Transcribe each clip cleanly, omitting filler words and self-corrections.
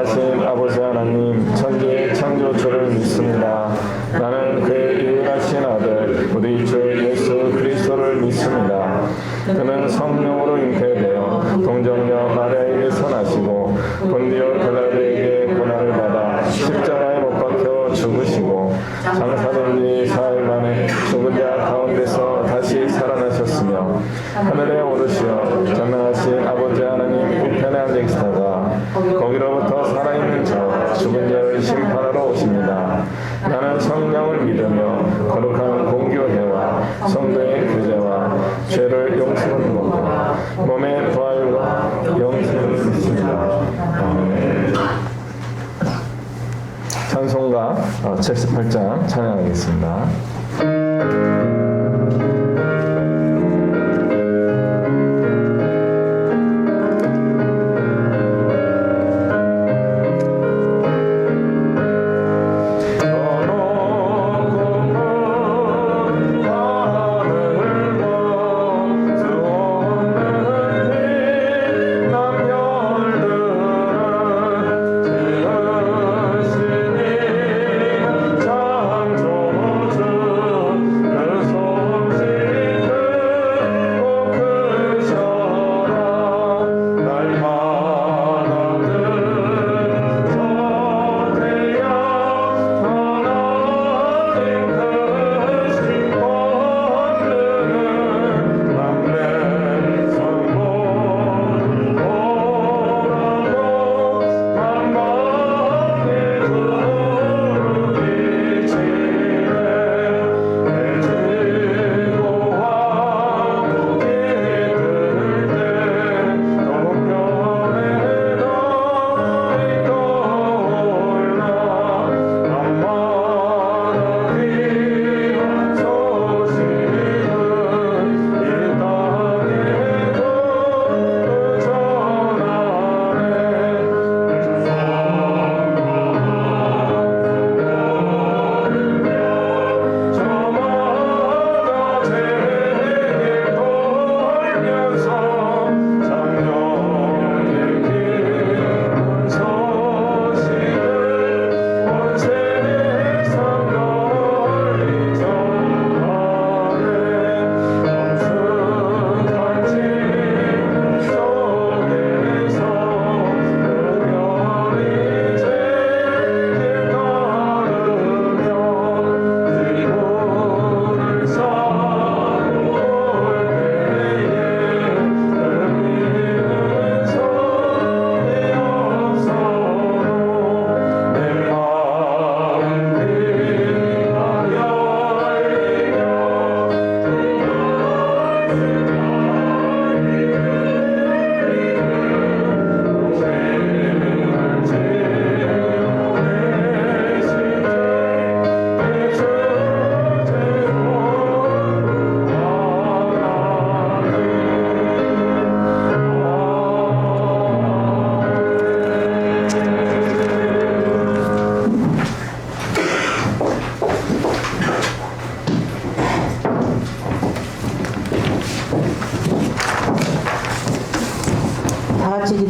전능하신 아버지 하나님, 천지의 창조주를 믿습니다. 나는 그의 유일하신 아들 우리 주 예수 그리스도를 믿습니다. 그는 성령으로 잉태되어 동정녀 마리아에게서 나시고 본디오 빌라도에게 고난을 받아 십자가에 못 박혀 죽으시고 장사된 지 4일 만에 죽은 자 가운데서 다시 살아나셨으며 하늘에 오르시어 전능하신 아버지 하나님 우편에 앉아 계시다가 거기로부터 살아있는 자 죽은 자를 심판하러 오십니다. 나는 성령을 믿으며 거룩한 공교회와 성도의 교제와 죄를 용서하는 것과 몸의 부활과 영생을 믿습니다. 아멘. 찬송가 78장 찬양하겠습니다.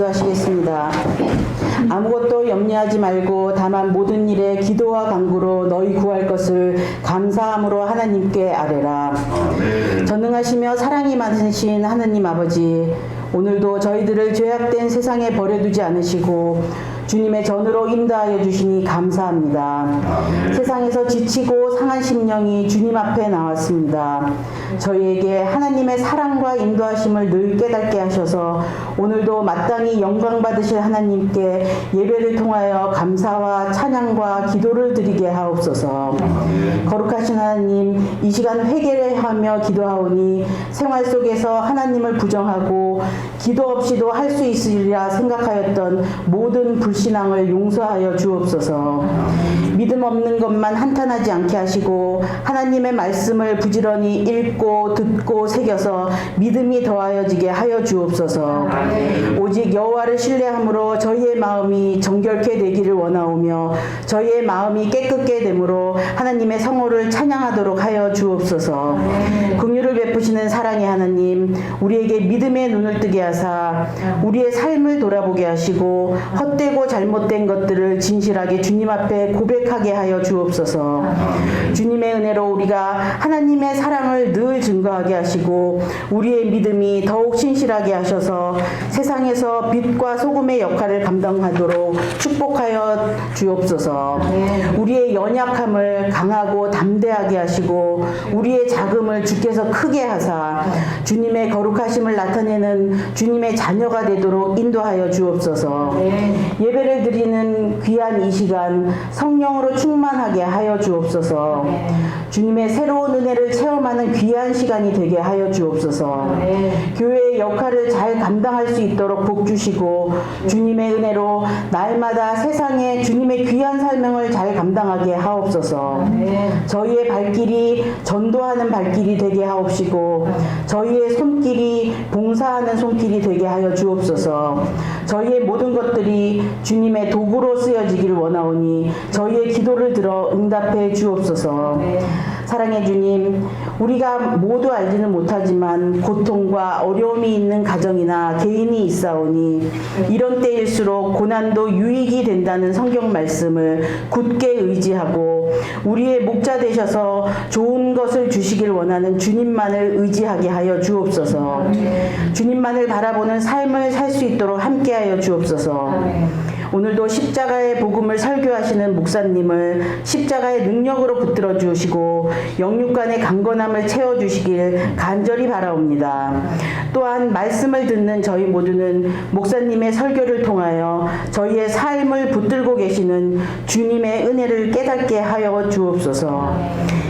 기도하시겠습니다. 아무것도 염려하지 말고 다만 모든 일에 기도와 간구로 너희 구할 것을 감사함으로 하나님께 아뢰라. 전능하시며 사랑이 많으신 하느님 아버지, 오늘도 저희들을 죄악된 세상에 버려두지 않으시고 주님의 전으로 인도하여 주시니 감사합니다. 세상에서 지치고 상한 심령이 주님 앞에 나왔습니다. 저희에게 하나님의 사랑과 인도하심을 늘 깨닫게 하셔서 오늘도 마땅히 영광 받으실 하나님께 예배를 통하여 감사와 찬양과 기도를 드리게 하옵소서. 거룩하신 하나님, 이 시간 회개를 하며 기도하오니 생활 속에서 하나님을 부정하고 기도 없이도 할 수 있으리라 생각하였던 모든 불신앙을 용서하여 주옵소서. 믿음 없는 것만 한탄하지 않게 하시고 하나님의 말씀을 부지런히 읽고 듣고 새겨서 믿음이 더하여지게 하여 주옵소서. 오직 여호와를 신뢰함으로 저희의 마음이 정결케 되기를 원하오며 저희의 마음이 깨끗게 되므로 하나님의 성호를 찬양하도록 하여 주옵소서. 긍휼을 베푸시는 사랑의 하나님, 우리에게 믿음의 눈을 뜨게 하사 우리의 삶을 돌아보게 하시고 헛되고 잘못된 것들을 진실하게 주님 앞에 고백하게 하여 주옵소서. 주님의 은혜로 우리가 하나님의 사랑을 늘 증거하게 하시고 우리의 믿음이 더욱 신실하게 하셔서 세상에서 빛과 소금의 역할을 감당하도록 축복하여 주옵소서. 우리의 연약함을 강하고 담대하게 하시고 우리의 자금을 주께서 크게 하사 주님의 거룩하심을 나타내는 주님의 자녀가 되도록 인도하여 주옵소서. 예배를 드리는 귀한 이 시간 성령으로 충만하게 하여 주옵소서. 주님의 새로운 은혜를 체험하는 귀한 시간이 되게 하여 주옵소서. 교회의 역할을 잘 감당할 수 있도록 복 주시고 주님의 은혜로 날마다 세상에 주님의 귀한 사명을 잘 감당하게 하옵소서. 저희의 발길이 전도하는 발길이 되게 하옵시고 저희의 손길이 봉사하는 손길이 되게 하여 주옵소서. 저희의 모든 것들이 주님의 도구로 쓰여지기를 원하오니 저희의 기도를 들어 응답해 주옵소서. 사랑의 주님, 우리가 모두 알지는 못하지만 고통과 어려움이 있는 가정이나 개인이 있사오니 이런 때일수록 고난도 유익이 된다는 성경 말씀을 굳게 의지하고 우리의 목자 되셔서 좋은 것을 주시길 원하는 주님만을 의지하게 하여 주옵소서. 주님만을 바라보는 삶을 살 수 있도록 함께하여 주옵소서. 오늘도 십자가의 복음을 설교하시는 목사님을 십자가의 능력으로 붙들어 주시고 영육간의 강건함을 채워주시길 간절히 바라옵니다. 또한 말씀을 듣는 저희 모두는 목사님의 설교를 통하여 저희의 삶을 붙들고 계시는 주님의 은혜를 깨닫게 하여 주옵소서.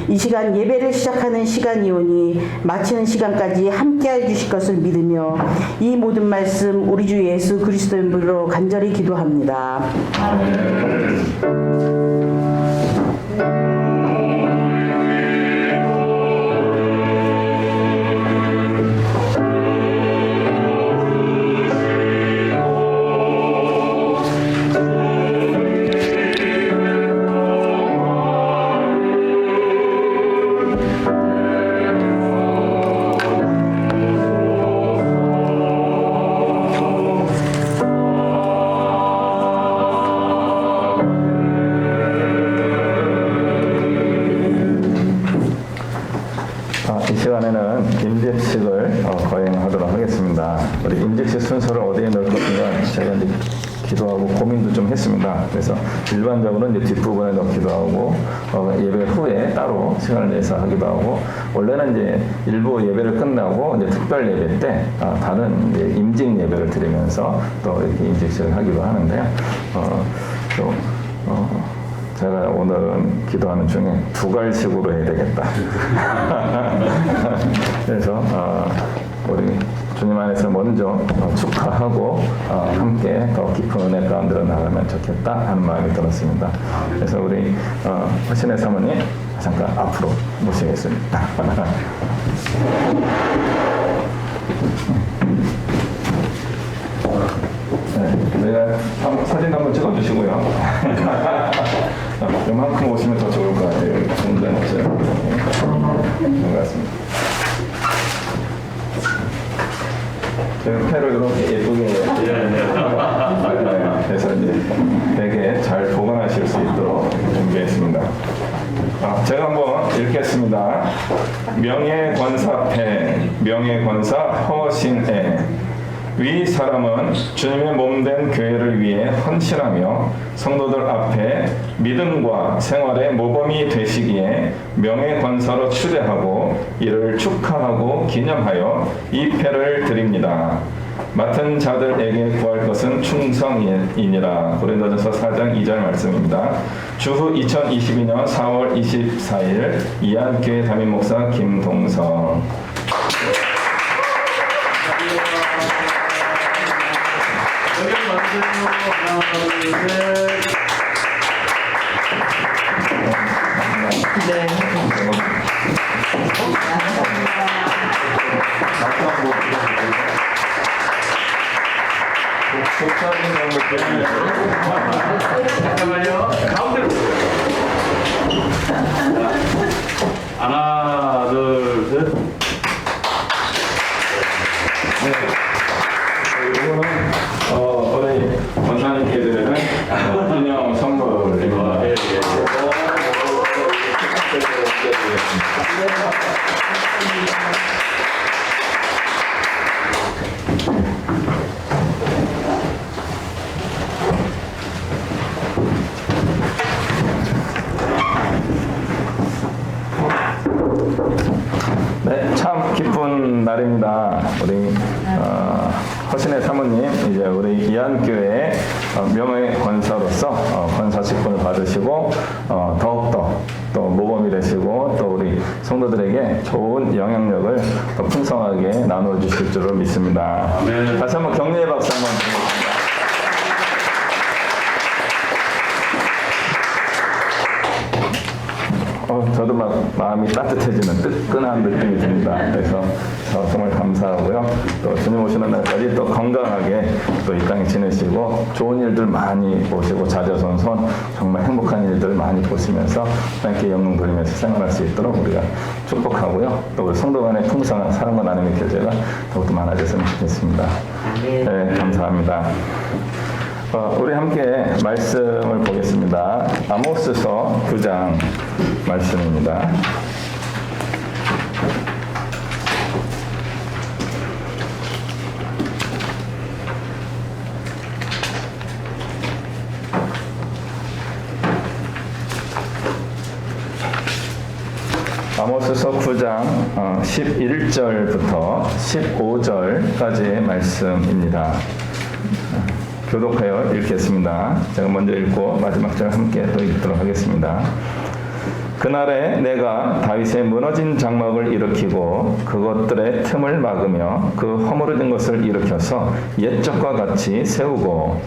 이 시간 예배를 시작하는 시간이오니 마치는 시간까지 함께해 주실 것을 믿으며 이 모든 말씀 우리 주 예수 그리스도의 이름으로 간절히 기도합니다. 이 시간에는 임직식을 거행하도록 하겠습니다. 우리 임직식 순서를 어디에 넣을 것인가 제가 이제 기도하고 고민도 좀 했습니다. 그래서 일반적으로 이제 뒷부분에 넣기도 하고 예배 후에 따로 시간을 내서 하기도 하고 원래는 이제 일부 예배를 끝나고 이제 특별 예배 때 다른 이제 임직 예배를 드리면서 또 이렇게 임직식을 하기도 하는데요. 제가 오늘은 기도하는 중에 두 갈식으로 해야 되겠다. 그래서 우리 주님 안에서 먼저 축하하고 함께 더 깊은 은혜 가운데로 나가면 좋겠다 하는 마음이 들었습니다. 그래서 우리 허신의 사모님 잠깐 앞으로 모시겠습니다. 네, 사진 한번 찍어주시고요. 이만큼 오시면 더 좋을 것 같아요. 공간 없어요. 반갑습니다. 패를 이렇게 예쁘게 해서 이제 되게 잘 보관하실 수 있도록 준비했습니다. 제가 한번 읽겠습니다. 명예권사패, 명예권사 허신애. 위 사람은 주님의 몸된 교회를 위해 헌신하며 성도들 앞에 믿음과 생활의 모범이 되시기에 명예권사로 추대하고 이를 축하하고 기념하여 이 패를 드립니다. 맡은 자들에게 구할 것은 충성이니라. 고린도전서 4장 2절 말씀입니다. 주후 2022년 4월 24일 이안교회 담임목사 김동성. 네. 잠깐만요. 가운데로. 하나, 둘, 셋. 네, 참 기쁜 날입니다. 우리 허신의 사모님 이제 우리 이안교회 명예 권사로서 권사직분을 받으시고 더욱더 또 모범이 되시고 또 우리 성도들에게 좋은 영향력을 더 풍성하게 나누어 주실 줄을 믿습니다. 아멘. 다시 한번 격려의 박수 한번 드리겠습니다. 저도 막 마음이 따뜻해지는 뜨끈한 느낌이 듭니다. 그래서 정말 감사하고요. 또 주님 오시는 날까지 또 건강하게 또 이 땅에 지내시고 좋은 일들 많이 보시고 자자손손 정말 행복한 일들 많이 보시면서 함께 영광 돌리면서 생활할 수 있도록 우리가 축복하고요. 또 우리 성도 간의 풍성한 사랑과 나눔의 교제가 더욱더 많아졌으면 좋겠습니다. 네, 감사합니다. 우리 함께 말씀을 보겠습니다. 아모스서 9장 말씀입니다. 아모스서 9장 11절부터 15절까지의 말씀입니다. 교독하여 읽겠습니다. 제가 먼저 읽고 마지막 절 함께 또 읽도록 하겠습니다. 그날에 내가 다윗의 무너진 장막을 일으키고 그것들의 틈을 막으며 그 허물어진 것을 일으켜서 옛적과 같이 세우고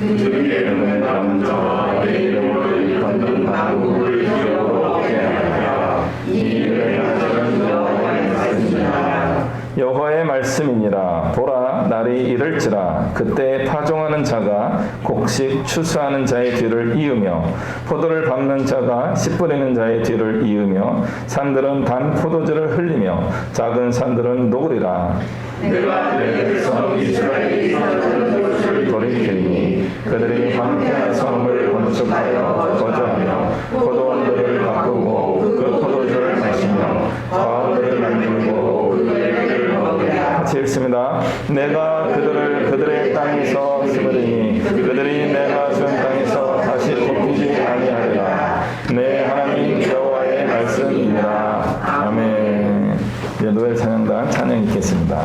그들의 남은 자와 내 이름으로 일컫는 나무를 기업으로 얻게 하리라. 이 일을 하시는 여호와의 말씀이니라. 여호와의 말씀이니라. 보라, 날이 이를지라. 그때 파종하는 자가 곡식 추수하는 자의 뒤를 이으며 포도를 밟는 자가 씨 뿌리는 자의 뒤를 이으며 산들은 단 포도주를 흘리며 작은 산들은 녹으리라. 내가 내 백성 이스라엘이 사는 곳을 돌이키니 그들이 황폐한 성을 건축하여 거저하며 포도원들을 바꾸고 그 포도주를 마시며 과원들을 만들고 같이 읽습니다. 내가 그들의 땅에서 심으리니 그들이 내가 준 땅에서 다시 돋기지 아니하리라. 내 하나님 여호와의 말씀이니라. 아멘. 이제 노엘 찬양단 찬양 읽겠습니다.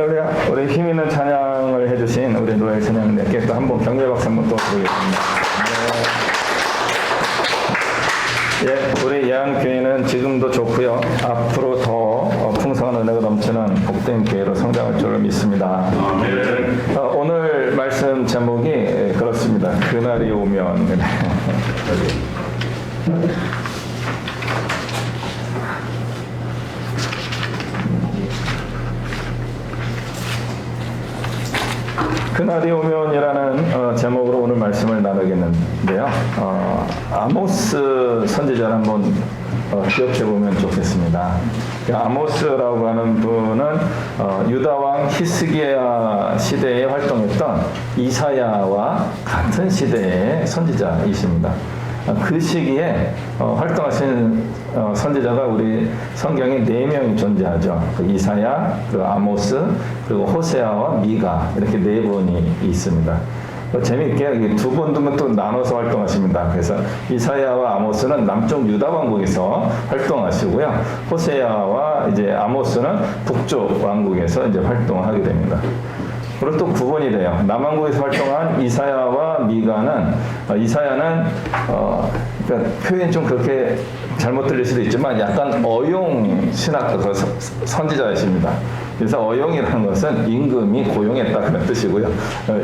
할렐루야. 우리 힘 있는 찬양을 해주신 우리 노엘 찬양님께 또 한번 경례 박수 한번 또 드리겠습니다. 네. 예, 우리 예안교회는 지금도 좋고요. 앞으로 더 풍성한 은혜가 넘치는 복된 교회로 성장할 줄을 믿습니다. 오늘 말씀 제목이 그렇습니다. 그날이 오면. 그날이 오면이라는 제목으로 오늘 말씀을 나누겠는데요. 아모스 선지자를 한번 기억해 보면 좋겠습니다. 아모스라고 하는 분은 유다 왕 히스기야 시대에 활동했던 이사야와 같은 시대의 선지자이십니다. 그 시기에 활동하신 선지자가 우리 성경에 4명이 존재하죠. 이사야, 그리고 아모스, 그리고 호세아와 미가 이렇게 4분이 있습니다. 재미있게 두 분 또 나눠서 활동하십니다. 그래서 이사야와 아모스는 남쪽 유다 왕국에서 활동하시고요. 호세아와 이제 아모스는 북쪽 왕국에서 이제 활동하게 됩니다. 그리고 또 구분이 돼요. 남왕국에서 활동한 이사야와 미가는 이사야는 그러니까 표현이 좀 그렇게 잘못 들릴 수도 있지만 약간 어용 신학 선지자이십니다. 그래서 어용이라는 것은 임금이 고용했다 그런 뜻이고요.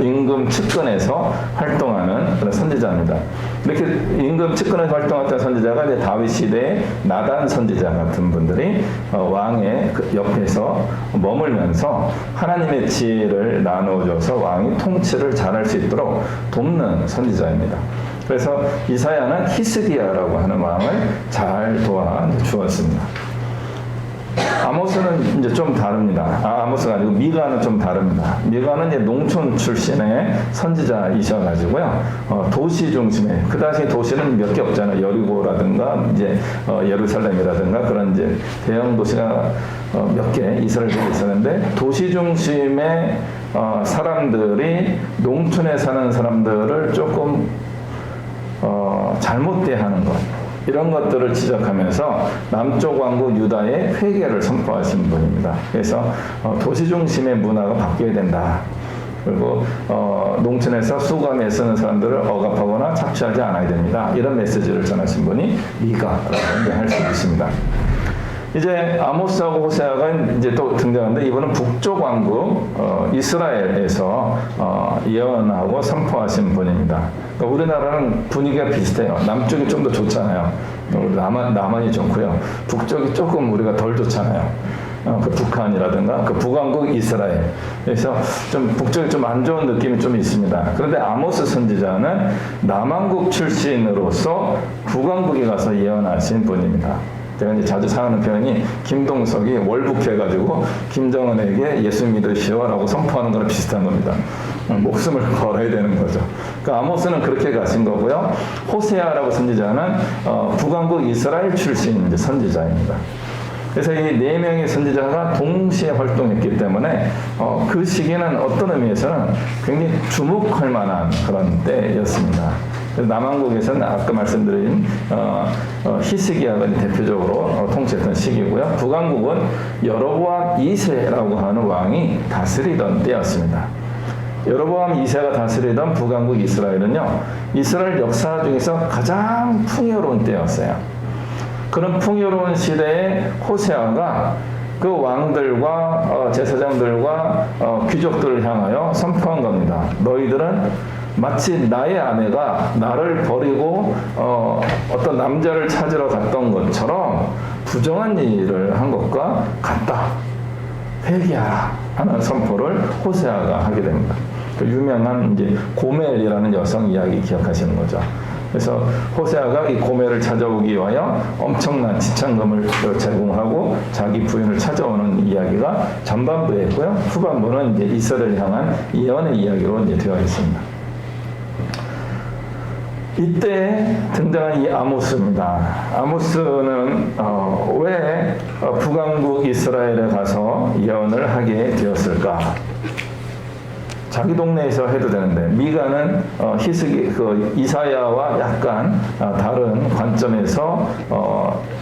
임금 측근에서 활동하는 그런 선지자입니다. 이렇게 임금 측근에서 활동했던 선지자가 이제 다윗 시대의 나단 선지자 같은 분들이 왕의 옆에서 머물면서 하나님의 지혜를 나누어줘서 왕이 통치를 잘할 수 있도록 돕는 선지자입니다. 그래서 이사야는 히스기야라고 하는 왕을 잘 도와주었습니다. 아모스는 이제 좀 다릅니다. 아모스가 아니고 미가는 좀 다릅니다. 미가는 이제 농촌 출신의 선지자이셔가지고요. 도시 중심에 그 당시 도시는 몇 개 없잖아요. 여리고라든가 이제 예루살렘이라든가 그런 이제 대형 도시가 몇 개 이스라엘에 있었는데 도시 중심의 사람들이 농촌에 사는 사람들을 조금 잘못 대하는 것. 이런 것들을 지적하면서 남쪽 왕국 유다의 회개를 선포하신 분입니다. 그래서 도시 중심의 문화가 바뀌어야 된다. 그리고 농촌에서 수감에 쓰는 사람들을 억압하거나 착취하지 않아야 됩니다. 이런 메시지를 전하신 분이 미가라고 할 수 있습니다. 이제 아모스하고 호세아가 이제 또 등장하는데 이분은 북쪽 왕국 이스라엘에서 예언하고 선포하신 분입니다. 그러니까 우리나라는 분위기가 비슷해요. 남쪽이 좀 더 좋잖아요. 남한이 좋고요. 북쪽이 조금 우리가 덜 좋잖아요. 그 북한이라든가 그 북왕국 이스라엘. 그래서 좀 북쪽이 좀 안 좋은 느낌이 좀 있습니다. 그런데 아모스 선지자는 남왕국 출신으로서 북왕국에 가서 예언하신 분입니다. 제가 이제 자주 사용하는 표현이 김동석이 월북해가지고 김정은에게 예수 믿으시오라고 선포하는 거랑 비슷한 겁니다. 목숨을 걸어야 되는 거죠. 그러니까 아모스는 그렇게 가신 거고요. 호세아라고 선지자는 북왕국 이스라엘 출신 이제 선지자입니다. 그래서 이 4명의 선지자가 동시에 활동했기 때문에 그 시기는 어떤 의미에서는 굉장히 주목할 만한 그런 때였습니다. 남왕국에서는 아까 말씀드린 히스기야가 대표적으로 통치했던 시기고요. 북왕국은 여로보암 2세라고 하는 왕이 다스리던 때였습니다. 여로보암 2세가 다스리던 북왕국 이스라엘은요, 이스라엘 역사 중에서 가장 풍요로운 때였어요. 그런 풍요로운 시대에 호세아가 그 왕들과 제사장들과 귀족들을 향하여 선포한 겁니다. 너희들은 마치 나의 아내가 나를 버리고 어떤 남자를 찾으러 갔던 것처럼 부정한 일을 한 것과 같다. 회개하라 하는 선포를 호세아가 하게 됩니다. 그 유명한 이제 고멜이라는 여성 이야기 기억하시는 거죠. 그래서 호세아가 이 고멜을 찾아오기 위하여 엄청난 지참금을 제공하고 자기 부인을 찾아오는 이야기가 전반부에 있고요. 후반부는 이제 이스라엘을 향한 예언의 이야기로 이제 되어 있습니다. 이때 등장한 이 아모스입니다. 아모스는 왜 북왕국 이스라엘에 가서 예언을 하게 되었을까? 자기 동네에서 해도 되는데 미가는 이사야와 약간 다른 관점에서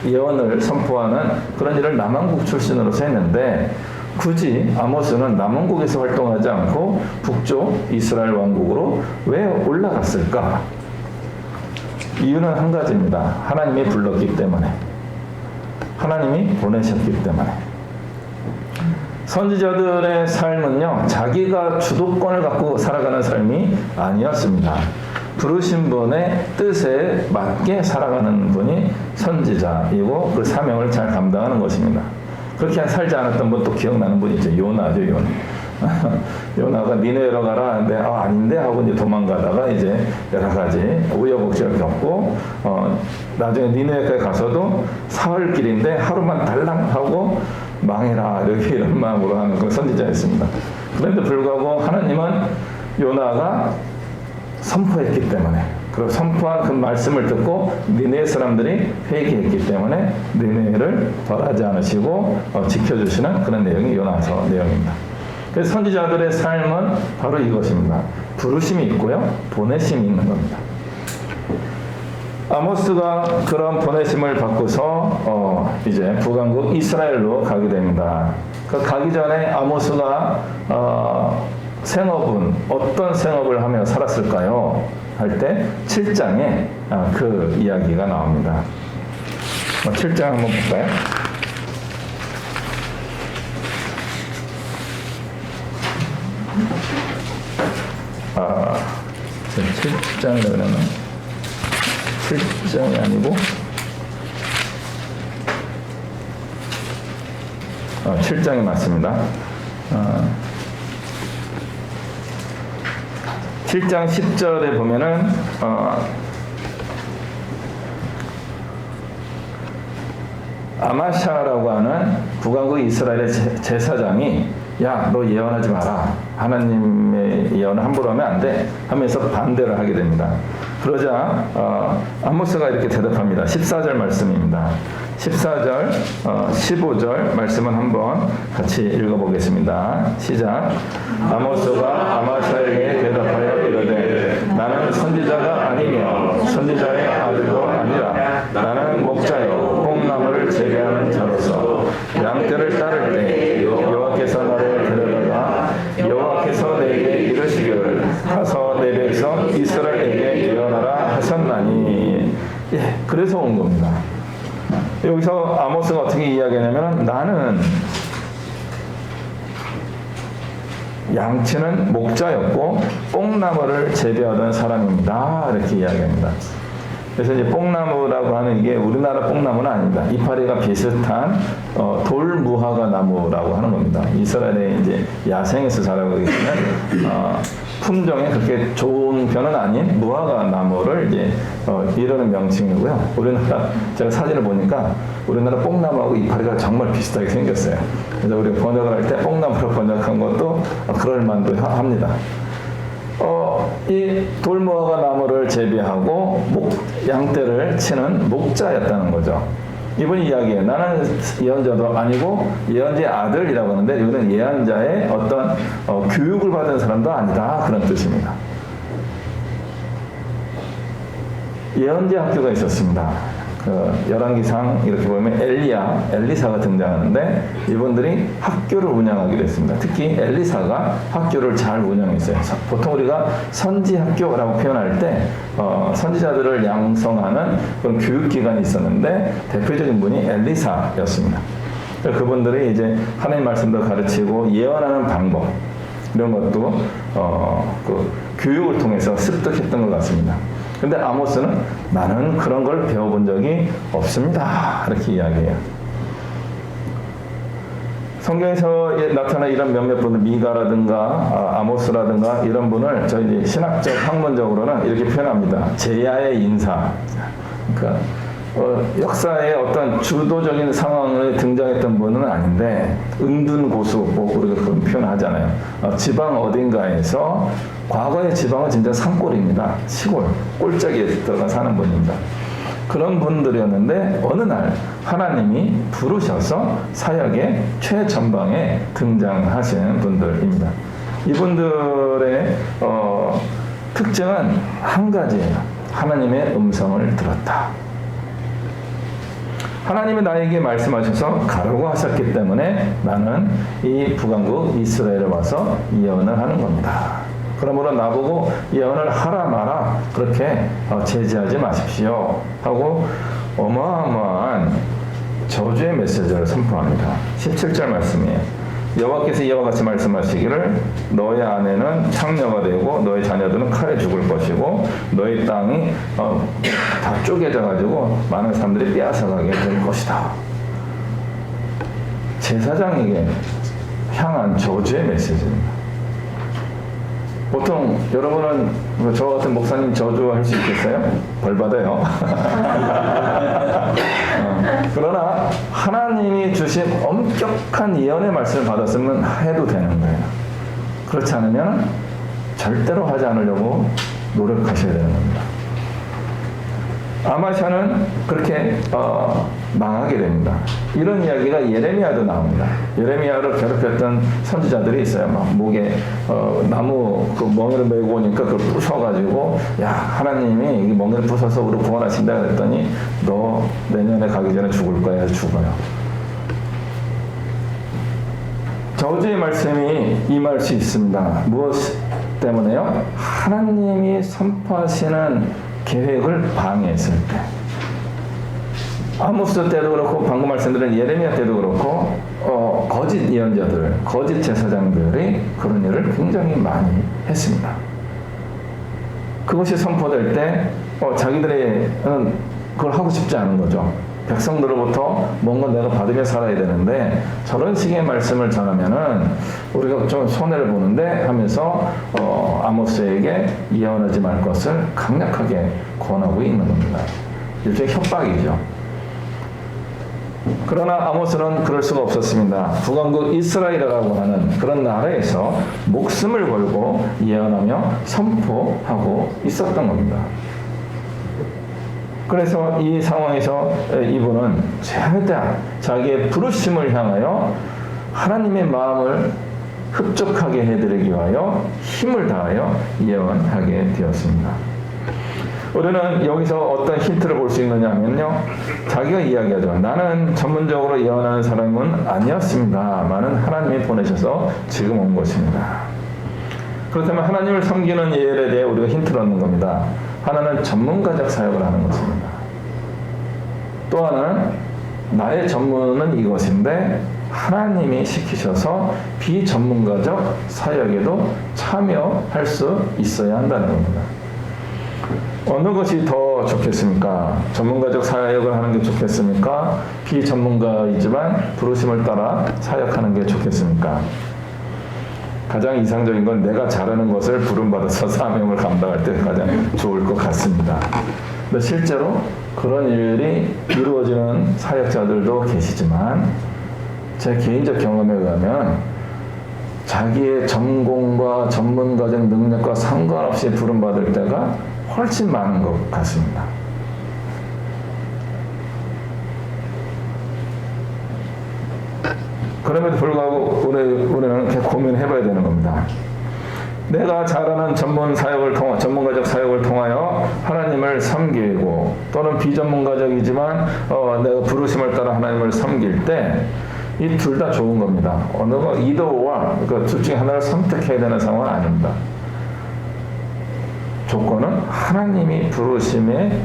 예언을 선포하는 그런 일을 남왕국 출신으로서 했는데 굳이 아모스는 남원국에서 활동하지 않고 북쪽 이스라엘 왕국으로 왜 올라갔을까? 이유는 한 가지입니다. 하나님이 불렀기 때문에, 하나님이 보내셨기 때문에. 선지자들의 삶은요, 자기가 주도권을 갖고 살아가는 삶이 아니었습니다. 부르신 분의 뜻에 맞게 살아가는 분이 선지자이고 그 사명을 잘 감당하는 것입니다. 그렇게 살지 않았던 분 또 기억나는 분이 있죠. 요나죠, 요나. 요나가 니네웨로 가라 하는데 아닌데 하고 이제 도망가다가 이제 여러 가지 우여곡절을 겪고 나중에 니네웨까지 가서도 사흘 길인데 하루만 달랑 하고 망해라 이렇게 이런 마음으로 하는 그 선지자였습니다. 그런데 불구하고 하나님은 요나가 선포했기 때문에, 그리고 선포한 그 말씀을 듣고 니네웨 사람들이 회개했기 때문에 니네웨를 벌하지 않으시고 지켜주시는 그런 내용이 요나서 내용입니다. 그래서 선지자들의 삶은 바로 이것입니다. 부르심이 있고요, 보내심이 있는 겁니다. 아모스가 그런 보내심을 받고서 이제 북왕국 이스라엘로 가게 됩니다. 그 가기 전에 아모스가 생업은 어떤 생업을 하며 살았을까요? 할 때 7장에 그 이야기가 나옵니다. 7장 한번 볼까요? 제 7장이라면 7장이 아니고 7장이 맞습니다. 7장 10절에 보면은 아마샤라고 하는 북왕국 이스라엘의 제사장이 야, 너 예언하지 마라. 하나님의 예언을 함부로 하면 안 돼. 하면서 반대를 하게 됩니다. 그러자 아모스가 이렇게 대답합니다. 14절 말씀입니다. 14절, 15절 말씀은 한번 같이 읽어보겠습니다. 시작. 아모스가 아마샤에게 대답하여 이르되 나는 선지자가 아니며 선지자의 아들도 아니라 나는 목자요 뽕나무를 재배하는 자로서 양떼를 따를 때 여호와께서 나를 데려다가 여호와께서 내게 이르시기를 가서 내 백성 이스라엘에게 예언하라 하셨나니. 예, 그래서 온 겁니다. 여기서 아모스가 어떻게 이야기하냐면 나는 양치는 목자였고 뽕나무를 재배하던 사람입니다. 이렇게 이야기합니다. 그래서 이제 뽕나무라고 하는 이게 우리나라 뽕나무는 아닙니다. 이파리가 비슷한 돌무화과 나무라고 하는 겁니다. 이스라엘에 이제 야생에서 자라고 있는 품종에 그렇게 좋은 편은 아닌 무화과 나무를 이제 이르는 명칭이고요. 우리나라 제가 사진을 보니까 우리나라 뽕나무하고 이파리가 정말 비슷하게 생겼어요. 그래서 우리가 번역을 할 때 뽕나무로 번역한 것도 그럴 만도 합니다. 이 돌무화과 나무를 재배하고 양떼를 치는 목자였다는 거죠. 이분이 이야기해요. 나는 예언자도 아니고 예언자의 아들이라고 하는데 이거는 예언자의 어떤 교육을 받은 사람도 아니다 그런 뜻입니다. 예언자 학교가 있었습니다. 열왕기상 이렇게 보면 엘리사가 등장하는데 이분들이 학교를 운영하기로 했습니다. 특히 엘리사가 학교를 잘 운영했어요. 보통 우리가 선지학교라고 표현할 때 선지자들을 양성하는 그런 교육기관이 있었는데 대표적인 분이 엘리사였습니다. 그분들이 이제 하나님 말씀도 가르치고 예언하는 방법 이런 것도 그 교육을 통해서 습득했던 것 같습니다. 근데 아모스는 나는 그런 걸 배워본 적이 없습니다. 이렇게 이야기해요. 성경에서 나타난 이런 몇몇 분들, 미가라든가 아모스라든가 이런 분을 저희 신학적 학문적으로는 이렇게 표현합니다. 제야의 인사. 그러니까 역사의 어떤 주도적인 상황에 등장했던 분은 아닌데 은둔고수, 우리가 그런 표현을 하잖아요. 지방 어딘가에서 과거의 지방은 진짜 산골입니다. 시골, 꼴짝이에 들어가 사는 분입니다. 그런 분들이었는데 어느 날 하나님이 부르셔서 사역의 최전방에 등장하시는 분들입니다. 이분들의 특징은 한 가지예요. 하나님의 음성을 들었다. 하나님이 나에게 말씀하셔서 가라고 하셨기 때문에 나는 이 북왕국 이스라엘에 와서 예언을 하는 겁니다. 그러므로 나보고 예언을 하라 마라 그렇게 제지하지 마십시오 하고 어마어마한 저주의 메시지를 선포합니다. 17절 말씀이에요. 여호와께서 이와 같이 말씀하시기를 너의 아내는 창녀가 되고 너의 자녀들은 칼에 죽을 것이고 너의 땅이 다 쪼개져 가지고 많은 사람들이 빼앗아가게 될 것이다. 제사장에게 향한 저주의 메시지입니다. 보통 여러분은 저 같은 목사님 저주할 수 있겠어요? 벌 받아요. 그러나 하나님이 주신 엄격한 예언의 말씀을 받았으면 해도 되는 거예요. 그렇지 않으면 절대로 하지 않으려고 노력하셔야 되는 겁니다. 아마샤는 그렇게 망하게 됩니다. 이런 이야기가 예레미야도 나옵니다. 예레미야를 괴롭혔던 선지자들이 있어요. 막 목에 나무 그 멍에를 메고 오니까 그걸 부숴가지고 야 하나님이 이 멍에를 부숴서 우리 구원하신다 그랬더니 너 내년에 가기 전에 죽을 거야 해서 죽어요. 저주의 말씀이 임할 수 있습니다. 무엇 때문에요? 하나님이 선포하시는 계획을 방해했을 때. 아모스 때도 그렇고 방금 말씀드린 예레미야 때도 그렇고 거짓 예언자들, 거짓 제사장들이 그런 일을 굉장히 많이 했습니다. 그것이 선포될 때 자기들은 그걸 하고 싶지 않은 거죠. 백성들로부터 뭔가 내가 받으며 살아야 되는데 저런 식의 말씀을 전하면은 우리가 좀 손해를 보는데 하면서 아모스에게 예언하지 말 것을 강력하게 권하고 있는 겁니다. 일종의 협박이죠. 그러나 아모스는 그럴 수가 없었습니다. 북왕국 이스라엘이라고 하는 그런 나라에서 목숨을 걸고 예언하며 선포하고 있었던 겁니다. 그래서 이 상황에서 이분은 최대한 자기의 부르심을 향하여 하나님의 마음을 흡족하게 해드리기 위하여 힘을 다하여 예언하게 되었습니다. 우리는 여기서 어떤 힌트를 볼 수 있느냐 하면요. 자기가 이야기하죠. 나는 전문적으로 예언하는 사람은 아니었습니다만은 하나님이 보내셔서 지금 온 것입니다. 그렇다면 하나님을 섬기는 예언에 대해 우리가 힌트를 얻는 겁니다. 하나는 전문가적 사역을 하는 것입니다. 또 하나는 나의 전문은 이것인데 하나님이 시키셔서 비전문가적 사역에도 참여할 수 있어야 한다는 겁니다. 어느 것이 더 좋겠습니까? 전문가적 사역을 하는 게 좋겠습니까? 비전문가이지만 부르심을 따라 사역하는 게 좋겠습니까? 가장 이상적인 건 내가 잘하는 것을 부름받아서 사명을 감당할 때 가장 좋을 것 같습니다. 근데 실제로 그런 일이 이루어지는 사역자들도 계시지만 제 개인적 경험에 의하면 자기의 전공과 전문가적 능력과 상관없이 부름받을 때가 훨씬 많은 것 같습니다. 그럼에도 불구하고 우리는 이렇게 고민해봐야 되는 겁니다. 내가 잘하는 전문가적 사역을 통하여 하나님을 섬기고 또는 비전문가적이지만 내가 부르심을 따라 하나님을 섬길 때 이 둘 다 좋은 겁니다. 어느 거 이도와 그 둘 중에 하나를 선택해야 되는 상황은 아닙니다. 조건은 하나님이 부르심에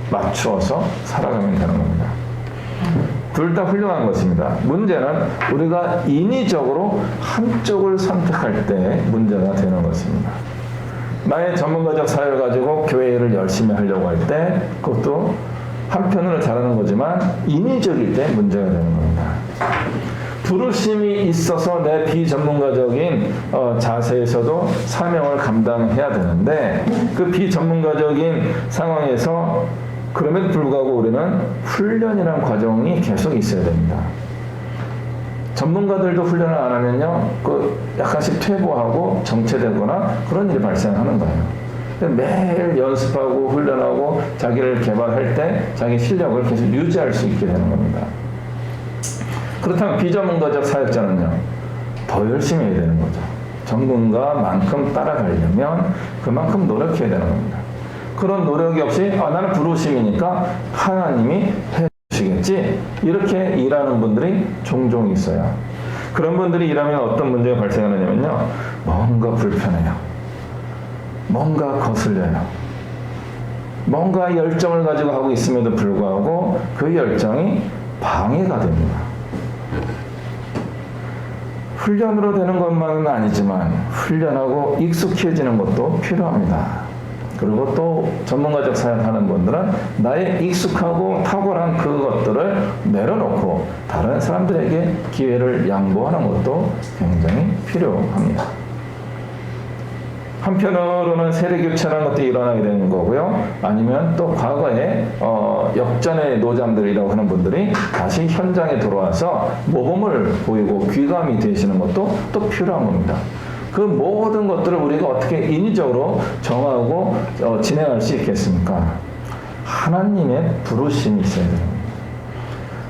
맞추어서 살아가면 되는 겁니다. 둘 다 훌륭한 것입니다. 문제는 우리가 인위적으로 한쪽을 선택할 때 문제가 되는 것입니다. 나의 전문가적 사역을 가지고 교회 일을 열심히 하려고 할 때 그것도 한편으로 잘하는 거지만 인위적일 때 문제가 되는 겁니다. 부르심이 있어서 내 비전문가적인 자세에서도 사명을 감당해야 되는데 그 비전문가적인 상황에서 그럼에도 불구하고 우리는 훈련이라는 과정이 계속 있어야 됩니다. 전문가들도 훈련을 안 하면요, 약간씩 퇴보하고 정체되거나 그런 일이 발생하는 거예요. 매일 연습하고 훈련하고 자기를 개발할 때 자기 실력을 계속 유지할 수 있게 되는 겁니다. 그렇다면 비전문가적 사역자는요, 더 열심히 해야 되는 거죠. 전문가만큼 따라가려면 그만큼 노력해야 되는 겁니다. 그런 노력이 없이 나는 부르심이니까 하나님이 해주시겠다. 고치겠지? 이렇게 일하는 분들이 종종 있어요. 그런 분들이 일하면 어떤 문제가 발생하느냐면요. 뭔가 불편해요. 뭔가 거슬려요. 뭔가 열정을 가지고 하고 있음에도 불구하고 그 열정이 방해가 됩니다. 훈련으로 되는 것만은 아니지만 훈련하고 익숙해지는 것도 필요합니다. 그리고 또 전문가적 사역하는 분들은 나의 익숙하고 탁월한 그것들을 내려놓고 다른 사람들에게 기회를 양보하는 것도 굉장히 필요합니다. 한편으로는 세대교체라는 것도 일어나게 되는 거고요. 아니면 또 과거에 역전의 노장들이라고 하는 분들이 다시 현장에 들어와서 모범을 보이고 귀감이 되시는 것도 또 필요한 겁니다. 그 모든 것들을 우리가 어떻게 인위적으로 정하고 진행할 수 있겠습니까? 하나님의 부르심이 있어야 됩니다.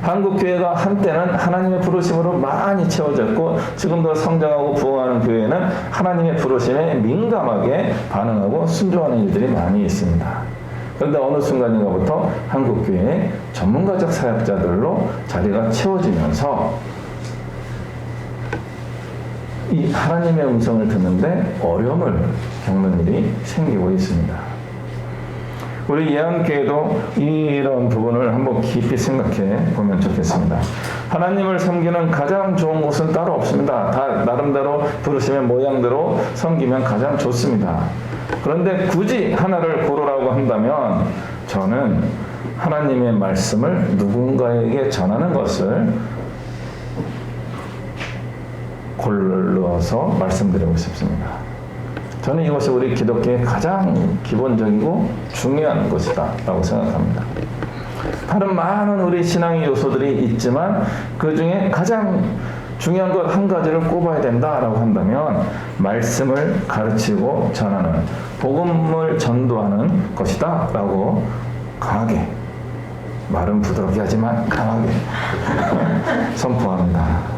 한국교회가 한때는 하나님의 부르심으로 많이 채워졌고 지금도 성장하고 부흥하는 교회는 하나님의 부르심에 민감하게 반응하고 순종하는 일들이 많이 있습니다. 그런데 어느 순간인가부터 한국교회의 전문가적 사역자들로 자리가 채워지면서 이 하나님의 음성을 듣는데 어려움을 겪는 일이 생기고 있습니다. 우리 예언교회도 이런 부분을 한번 깊이 생각해 보면 좋겠습니다. 하나님을 섬기는 가장 좋은 곳은 따로 없습니다. 다 나름대로 부르심의 모양대로 섬기면 가장 좋습니다. 그런데 굳이 하나를 고르라고 한다면 저는 하나님의 말씀을 누군가에게 전하는 것을 골라서 말씀드리고 싶습니다. 저는 이것이 우리 기독교의 가장 기본적이고 중요한 것이다 라고 생각합니다. 다른 많은 우리 신앙의 요소들이 있지만 그 중에 가장 중요한 것 한 가지를 꼽아야 된다라고 한다면 말씀을 가르치고 전하는 복음을 전도하는 것이다 라고 강하게, 말은 부드럽게 하지만 강하게 선포합니다.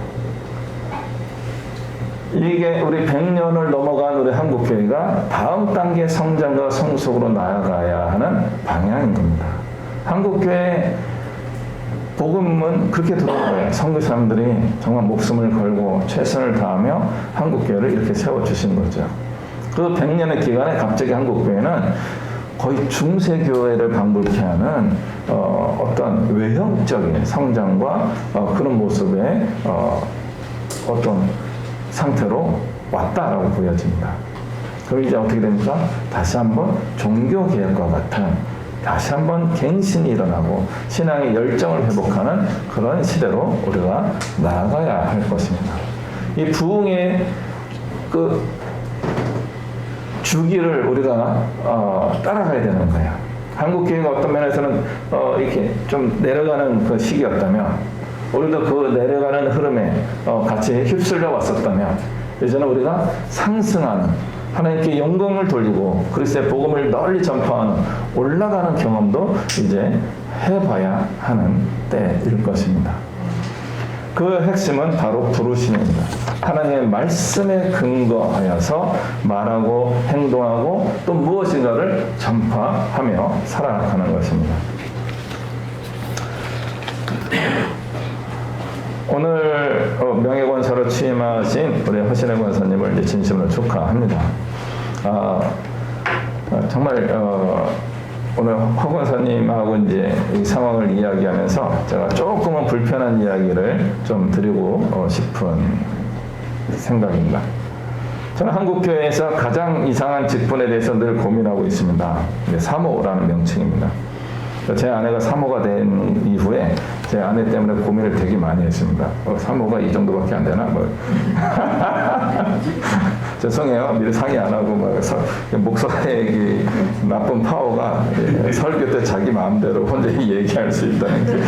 이게 우리 100년을 넘어간 우리 한국교회가 다음 단계 성장과 성숙으로 나아가야 하는 방향인 겁니다. 한국교회 복음은 그렇게 들어온 거예요. 선교 사람들이 정말 목숨을 걸고 최선을 다하며 한국교회를 이렇게 세워주신 거죠. 그 100년의 기간에 갑자기 한국교회는 거의 중세교회를 방불케 하는 어떤 외형적인 성장과 그런 모습의 어떤 상태로 왔다라고 보여집니다. 그럼 이제 어떻게 됩니까? 다시 한번 종교개혁과 같은 다시 한번 갱신이 일어나고 신앙의 열정을 회복하는 그런 시대로 우리가 나아가야 할 것입니다. 이 부흥의 그 주기를 우리가 따라가야 되는 거예요. 한국교회가 어떤 면에서는 이렇게 좀 내려가는 그 시기였다면 우리도 그 내려가는 흐름에 같이 휩쓸려 왔었다면 이제는 우리가 상승하는 하나님께 영광을 돌리고 그리스도의 복음을 널리 전파하는 올라가는 경험도 이제 해봐야 하는 때일 것입니다. 그 핵심은 바로 부르심입니다. 하나님의 말씀에 근거하여서 말하고 행동하고 또 무엇인가를 전파하며 살아가는 것입니다. 오늘 명예권사로 취임하신 우리 허신혜 권사님을 이제 진심으로 축하합니다. 정말 오늘 허 권사님하고 이제 이 상황을 이야기하면서 제가 조금은 불편한 이야기를 좀 드리고 싶은 생각입니다. 저는 한국교회에서 가장 이상한 직분에 대해서 늘 고민하고 있습니다. 사모라는 명칭입니다. 제 아내가 사모가 된 이후에 제 아내 때문에 고민을 되게 많이 했습니다. 사모가 이 정도밖에 안 되나? 죄송해요. 미리 상의 안 하고 목사의 나쁜 파워가 설교 때 자기 마음대로 혼자 얘기할 수 있다는 게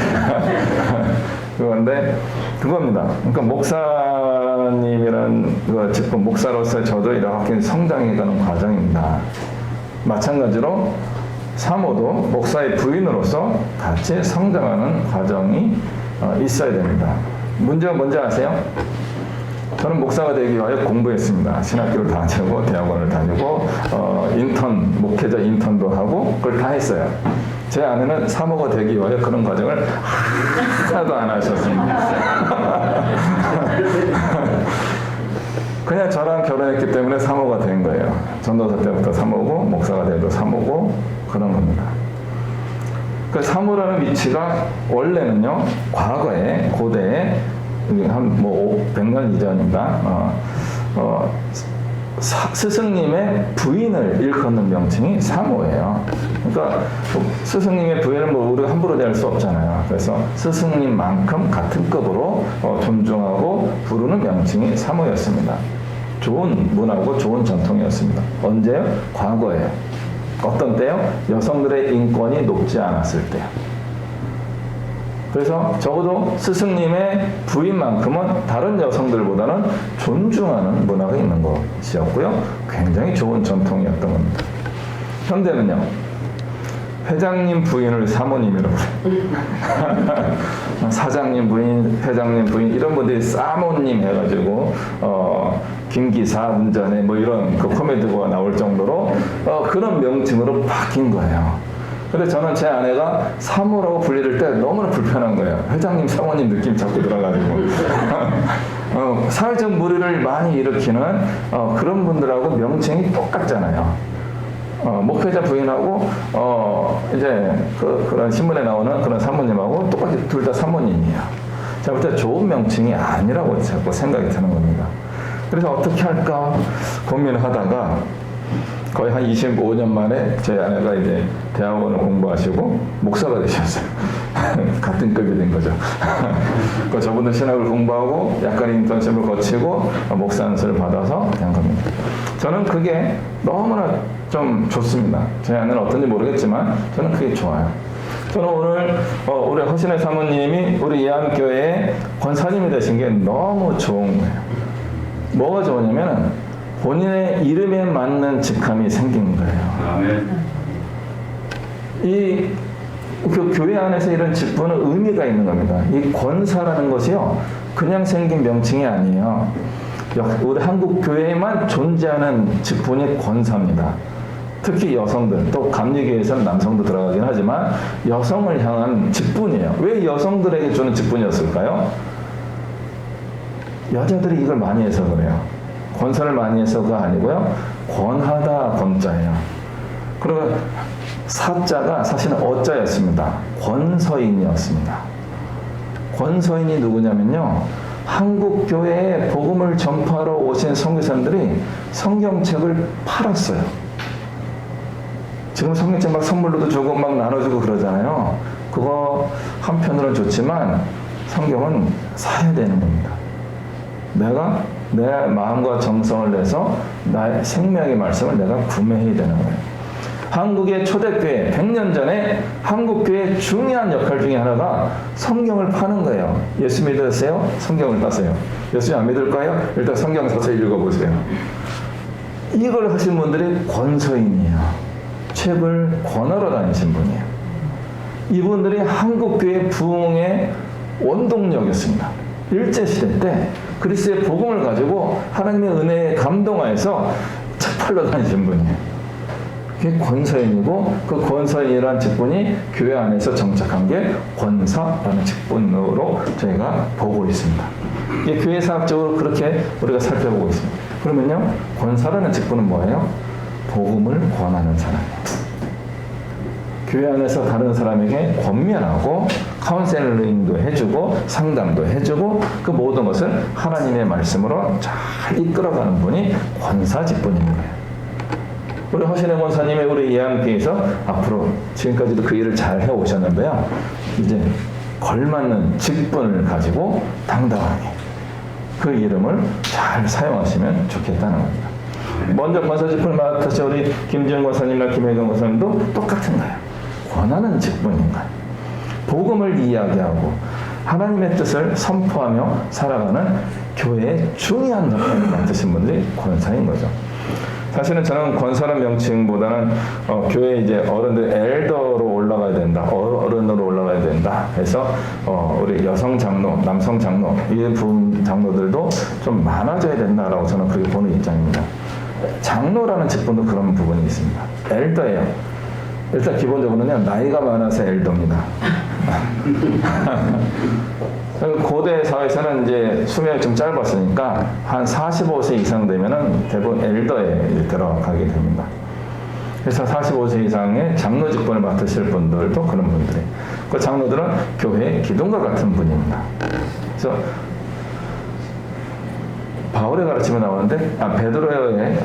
그건데 그겁니다. 그러니까 목사님이란 그 직분 목사로서 저도 이렇게 성장해가는 과정입니다. 마찬가지로 사모도 목사의 부인으로서 같이 성장하는 과정이 있어야 됩니다. 문제가 뭔지 아세요? 저는 목사가 되기 위하여 공부했습니다. 신학교를 다니고 대학원을 다니고 목회자 인턴도 하고 그걸 다 했어요. 제 아내는 사모가 되기 위하여 그런 과정을 하나도 안 하셨습니다. 그냥 저랑 결혼했기 때문에 사모가 된 거예요. 전도사 때부터 사모고 목사가 돼도 사모고 그런 겁니다. 그 사모라는 위치가 원래는요, 과거에 고대에 한 100년 이전인가 스승님의 부인을 일컫는 명칭이 사모예요. 그러니까 스승님의 부인을 우리가 함부로 대할 수 없잖아요. 그래서 스승님만큼 같은 급으로 존중하고 부르는 명칭이 사모였습니다. 좋은 문화고 좋은 전통이었습니다. 언제요? 과거에요. 어떤 때요? 여성들의 인권이 높지 않았을 때요. 그래서 적어도 스승님의 부인만큼은 다른 여성들보다는 존중하는 문화가 있는 것이었고요. 굉장히 좋은 전통이었던 겁니다. 현대는요, 회장님 부인을 사모님이라고 그래요. 사장님 부인, 회장님 부인 이런 분들이 사모님 해가지고 김기사 운전에 이런 그 코미디가 나올 정도로 그런 명칭으로 바뀐 거예요. 근데 저는 제 아내가 사모라고 불릴 때 너무나 불편한 거예요. 회장님, 사모님 느낌 자꾸 들어가지고. 사회적 무리를 많이 일으키는 그런 분들하고 명칭이 똑같잖아요. 목회자 부인하고 이제 그런 신문에 나오는 그런 사모님하고 똑같이 둘 다 사모님이에요. 제가 볼 때 좋은 명칭이 아니라고 자꾸 생각이 드는 겁니다. 그래서 어떻게 할까 고민을 하다가 거의 한 25년 만에 제 아내가 이제 대학원을 공부하시고 목사가 되셨어요. 같은 급이 된 거죠. 저분도 신학을 공부하고 약간 인턴십을 거치고 목사 안수를 받아서 된 겁니다. 저는 그게 너무나 좀 좋습니다. 제 아내는 어떤지 모르겠지만 저는 그게 좋아요. 저는 오늘 우리 허신의 사모님이 우리 예암교회의 권사님이 되신 게 너무 좋은 거예요. 뭐가 좋으냐면 본인의 이름에 맞는 직함이 생긴 거예요. 이 교회 안에서 이런 직분은 의미가 있는 겁니다. 이 권사라는 것이요, 그냥 생긴 명칭이 아니에요. 우리 한국 교회에만 존재하는 직분이 권사입니다. 특히 여성들, 또 감리교회에서는 남성도 들어가긴 하지만 여성을 향한 직분이에요. 왜 여성들에게 주는 직분이었을까요? 여자들이 이걸 많이 해서 그래요. 권사를 많이 해서가 아니고요, 권하다 권자예요. 그리고 사자가 사실은 어자였습니다. 권서인이었습니다. 권서인이 누구냐면요, 한국 교회에 복음을 전파하러 오신 선교사님들이 성경책을 팔았어요. 지금 성경책 막 선물로도 주고 막 나눠주고 그러잖아요. 그거 한편으로는 좋지만 성경은 사야 되는 겁니다. 내가 내 마음과 정성을 내서 나의 생명의 말씀을 내가 구매해야 되는 거예요. 한국의 초대교회 100년 전에 한국교회의 중요한 역할 중에 하나가 성경을 파는 거예요. 예수 믿으세요? 성경을 따세요. 예수 안 믿을까요? 일단 성경 사서 읽어보세요. 이걸 하신 분들이 권서인이에요. 책을 권하러 다니신 분이에요. 이분들이 한국교회 부흥의 원동력이었습니다. 일제시대 때 그리스도의 복음을 가지고 하나님의 은혜에 감동하여서 책 팔러 다니신 분이에요. 그게 권서인이고, 그 권서인이라는 직분이 교회 안에서 정착한 게 권사라는 직분으로 저희가 보고 있습니다. 이게 교회 사학적으로 그렇게 우리가 살펴보고 있습니다. 그러면요, 권사라는 직분은 뭐예요? 복음을 권하는 사람이에요. 교회 안에서 다른 사람에게 권면하고 카운셀링도 해주고 상담도 해주고 그 모든 것을 하나님의 말씀으로 잘 이끌어가는 분이 권사 직분인 거예요. 우리 허신의 권사님이 우리 예암교회에서 앞으로 지금까지도 그 일을 잘 해오셨는데요, 이제 걸맞는 직분을 가지고 당당하게 그 이름을 잘 사용하시면 좋겠다는 겁니다. 먼저 권사 직분을 맡으신 우리 김지영 권사님이나 김혜경 권사님도 똑같은 거예요. 권하는 직분인 거예요. 복음을 이야기하고 하나님의 뜻을 선포하며 살아가는 교회의 중요한 역할을 맡으신 분들이 권사인 거죠. 사실은 저는 권사라는 명칭보다는 교회 이제 어른들 엘더로 올라가야 된다, 어른으로 올라가야 된다 해서 우리 여성 장로, 남성 장로, 이 부분 장로들도 좀 많아져야 된다라고 저는 그렇게 보는 입장입니다. 장로라는 직분도 그런 부분이 있습니다. 엘더예요. 일단 기본적으로는 나이가 많아서 엘더입니다. 고대 사회에서는 이제 수명이 좀 짧았으니까 한 45세 이상 되면은 대부분 엘더에 들어가게 됩니다. 그래서 45세 이상의 장로 직분을 맡으실 분들도 그런 분들이. 그 장로들은 교회의 기둥과 같은 분입니다. 그래서 바울의 가르침에 나오는데, 베드로의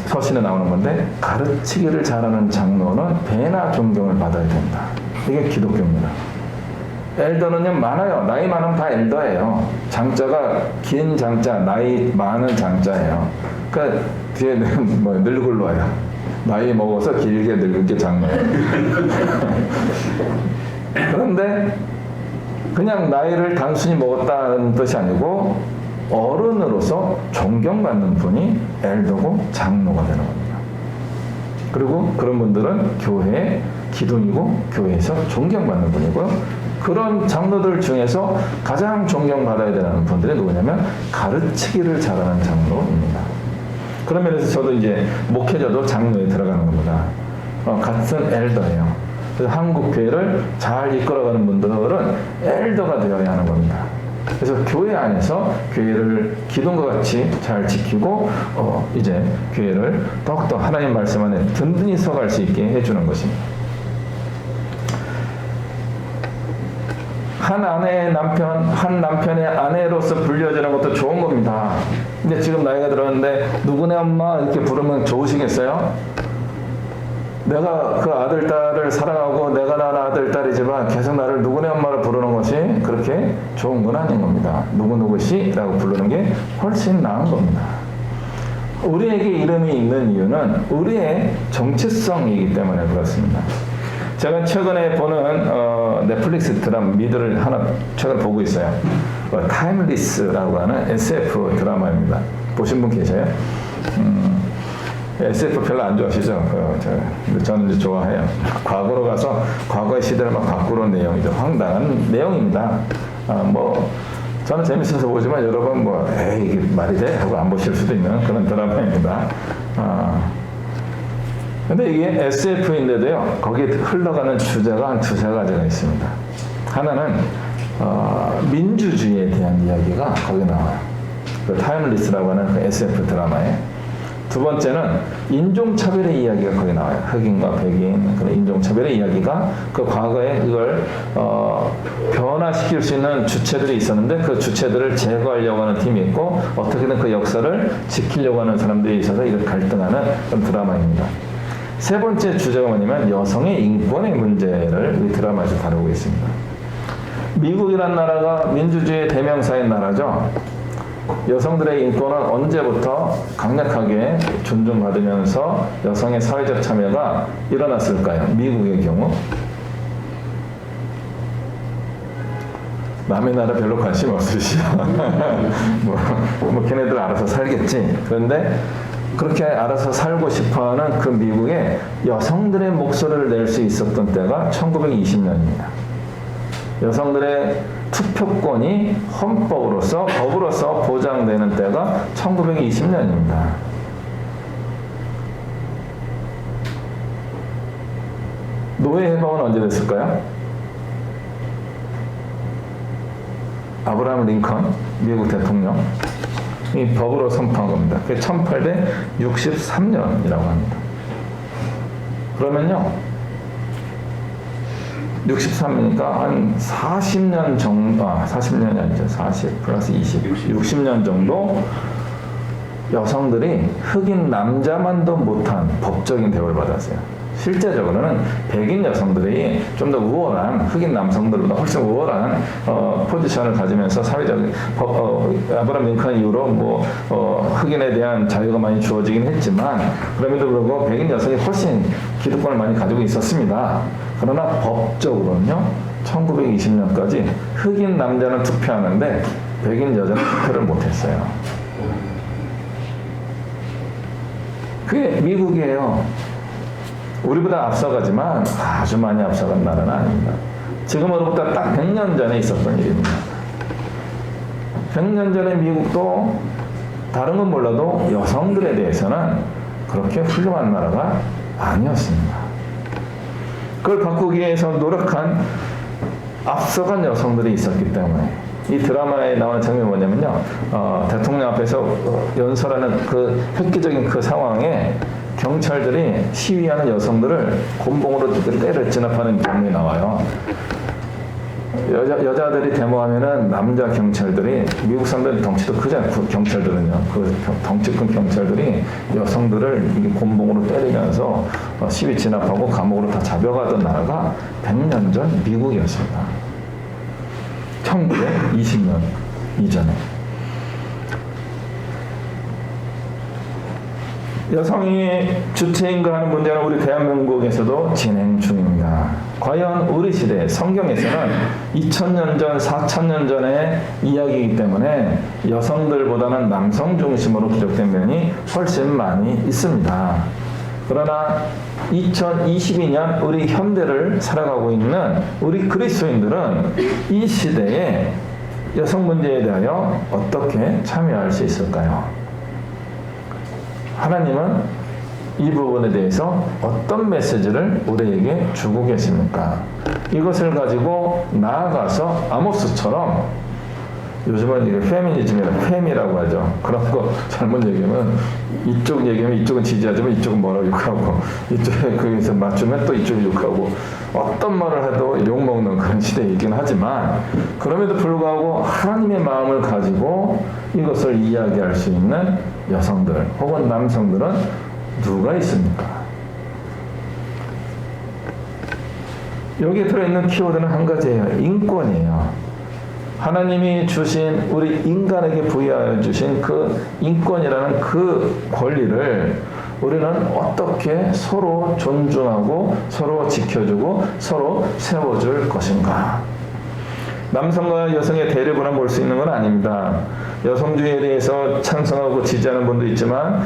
서신에 나오는 건데, 가르치기를 잘하는 장로는 배나 존경을 받아야 된다. 이게 기독교입니다. 엘더는요, 많아요. 나이 많으면 다 엘더예요. 장자가 긴 장자, 나이 많은 장자예요. 그러니까 뒤에 뭐 늙을로 와요. 나이 먹어서 길게 늙은 게 장로예요. 그런데 그냥 나이를 단순히 먹었다는 뜻이 아니고 어른으로서 존경받는 분이 엘더고 장로가 되는 겁니다. 그리고 그런 분들은 교회의 기둥이고 교회에서 존경받는 분이고요. 그런 장로들 중에서 가장 존경받아야 되는 분들이 누구냐면 가르치기를 잘하는 장로입니다. 그런 면에서 저도 이제 목회자도 장로에 들어가는 겁니다. 같은 엘더예요. 그래서 한국 교회를 잘 이끌어가는 분들은 엘더가 되어야 하는 겁니다. 그래서 교회 안에서 교회를 기둥과 같이 잘 지키고 이제 교회를 더욱더 하나님 말씀 안에 든든히 서갈 수 있게 해주는 것입니다. 한 아내의 남편, 한 남편의 아내로서 불려지는 것도 좋은 겁니다. 근데 지금 나이가 들었는데 누구네 엄마 이렇게 부르면 좋으시겠어요? 내가 그 아들, 딸을 사랑하고 내가 낳은 아들, 딸이지만 계속 나를 누구네 엄마로 부르는 것이 그렇게 좋은 건 아닌 겁니다. 누구누구씨라고 부르는 게 훨씬 나은 겁니다. 우리에게 이름이 있는 이유는 우리의 정체성이기 때문에 그렇습니다. 제가 최근에 보는 넷플릭스 드라마 미드를 하나 최근 보고 있어요. 타임리스라고 하는 SF 드라마입니다. 보신 분 계세요? SF 별로 안 좋아하시죠? 저는 이제 좋아해요. 과거로 가서 과거의 시대를 막 바꾸는 내용이죠. 황당한 내용입니다. 저는 재밌어서 보지만 여러분 에이 이게 말이 돼? 하고 안 보실 수도 있는 그런 드라마입니다. 근데 이게 SF인데도요, 거기에 흘러가는 주제가 한 두세 가지가 있습니다. 하나는, 민주주의에 대한 이야기가 거기 나와요. 그 타임리스라고 하는 그 SF 드라마에. 두 번째는 인종차별의 이야기가 거기 나와요. 흑인과 백인, 그런 인종차별의 이야기가 그 과거에 그걸, 변화시킬 수 있는 주체들이 있었는데 그 주체들을 제거하려고 하는 팀이 있고 어떻게든 그 역사를 지키려고 하는 사람들이 있어서 이걸 갈등하는 그런 드라마입니다. 세 번째 주제가 뭐냐면 여성의 인권의 문제를 이 드라마에서 다루고 있습니다. 미국이란 나라가 민주주의의 대명사인 나라죠. 여성들의 인권은 언제부터 강력하게 존중받으면서 여성의 사회적 참여가 일어났을까요? 미국의 경우. 남의 나라 별로 관심 없으시죠. 걔네들 알아서 살겠지. 그런데 그렇게 알아서 살고 싶어하는 그 미국에 여성들의 목소리를 낼 수 있었던 때가 1920년입니다. 여성들의 투표권이 헌법으로서 법으로서 보장되는 때가 1920년입니다. 노예 해방은 언제 됐을까요? 아브라함 링컨 미국 대통령 이 법으로 선포한 겁니다. 그게 1863년이라고 합니다. 그러면요, 63이니까 한 40년 정도, 40년이 아니죠. 40 플러스 20, 60년 정도 여성들이 흑인 남자만도 못한 법적인 대우를 받았어요. 실제적으로는 백인 여성들이 좀 더 우월한 흑인 남성들보다 훨씬 우월한 포지션을 가지면서 사회적 아브라함 링컨 이후로 흑인에 대한 자유가 많이 주어지긴 했지만 그럼에도 불구하고 백인 여성이 훨씬 기득권을 많이 가지고 있었습니다. 그러나 법적으로는요 1920년까지 흑인 남자는 투표하는데 백인 여자는 투표를 못했어요. 그게 미국이에요. 우리보다 앞서가지만 아주 많이 앞서간 나라는 아닙니다. 지금으로부터 딱 100년 전에 있었던 일입니다. 100년 전에 미국도 다른 건 몰라도 여성들에 대해서는 그렇게 훌륭한 나라가 아니었습니다. 그걸 바꾸기 위해서 노력한 앞서간 여성들이 있었기 때문에 이 드라마에 나오는 장면이 뭐냐면요. 대통령 앞에서 연설하는 그 획기적인 그 상황에 경찰들이 시위하는 여성들을 곤봉으로 때려 진압하는 장면이 나와요. 여자들이 데모하면은 남자 경찰들이, 미국 사람들 덩치도 크잖아요. 경찰들은요. 그 덩치 큰 경찰들이 여성들을 곤봉으로 때리면서 시위 진압하고 감옥으로 다 잡혀가던 나라가 100년 전 미국이었습니다. 1920년 이전에. 여성이 주체인가 하는 문제는 우리 대한민국에서도 진행 중입니다. 과연 우리 시대 성경에서는 2000년 전, 4000년 전의 이야기이기 때문에 여성들보다는 남성 중심으로 기록된 면이 훨씬 많이 있습니다. 그러나 2022년 우리 현대를 살아가고 있는 우리 그리스도인들은 이 시대에 여성 문제에 대하여 어떻게 참여할 수 있을까요? 하나님은 이 부분에 대해서 어떤 메시지를 우리에게 주고 계십니까? 이것을 가지고 나아가서 아모스처럼, 요즘은 이게 페미니즘이라고, 페미라고 하죠. 그런 거 잘못 얘기하면 이쪽 얘기하면 이쪽은 지지하지만 이쪽은 뭐라고 욕하고, 이쪽에 거기서 맞추면 또 이쪽이 욕하고, 어떤 말을 해도 욕먹는 그런 시대이긴 하지만, 그럼에도 불구하고 하나님의 마음을 가지고 이것을 이야기할 수 있는 여성들 혹은 남성들은 누가 있습니까? 여기에 들어있는 키워드는 한 가지예요. 인권이에요. 하나님이 주신, 우리 인간에게 부여하여 주신 그 인권이라는 그 권리를 우리는 어떻게 서로 존중하고 서로 지켜주고 서로 세워줄 것인가? 남성과 여성의 대립으로 볼 수 있는 건 아닙니다. 여성주의에 대해서 찬성하고 지지하는 분도 있지만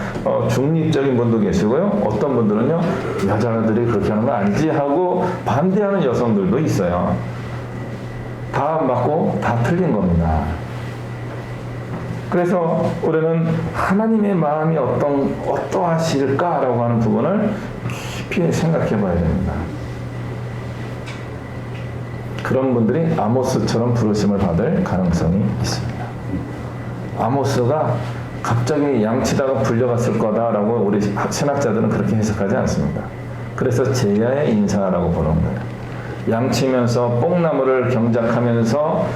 중립적인 분도 계시고요. 어떤 분들은요, 여자들이 그렇게 하는 건 아니지 하고 반대하는 여성들도 있어요. 다 맞고 다 틀린 겁니다. 그래서 우리는 하나님의 마음이 어떠하실까라고 하는 부분을 깊이 생각해 봐야 됩니다. 그런 분들이 아모스처럼 부르심을 받을 가능성이 있습니다. 아모스가 갑자기 양치다가 불려갔을 거다라고 우리 신학자들은 그렇게 해석하지 않습니다. 그래서 제야의 인사라고 보는 거예요. 양치면서 뽕나무를 경작하면서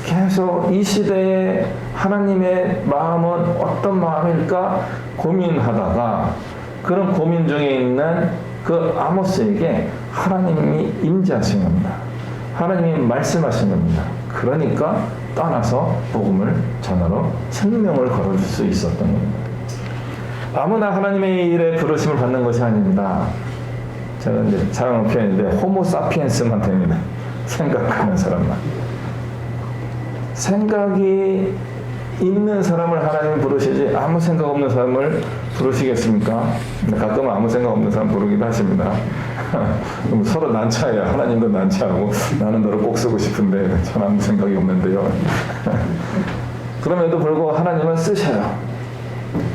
계속 이 시대에 하나님의 마음은 어떤 마음일까 고민하다가, 그런 고민 중에 있는 그 아모스에게 하나님이 임재하신 겁니다. 하나님이 말씀하신 겁니다. 그러니까 떠나서 복음을 전하러 생명을 걸어줄 수 있었던 겁니다. 아무나 하나님의 일에 부르심을 받는 것이 아닙니다. 제가 이제 사용한 표현인데 호모사피엔스만 됩니다. 생각하는 사람만. 생각이 있는 사람을 하나님이 부르시지 아무 생각 없는 사람을 부르시겠습니까? 가끔은 아무 생각 없는 사람 부르기도 하십니다. 서로 난처해요. 하나님도 난처하고 나는 너를 꼭 쓰고 싶은데 전 아무 생각이 없는데요. 그럼에도 불구하고 하나님은 쓰셔요.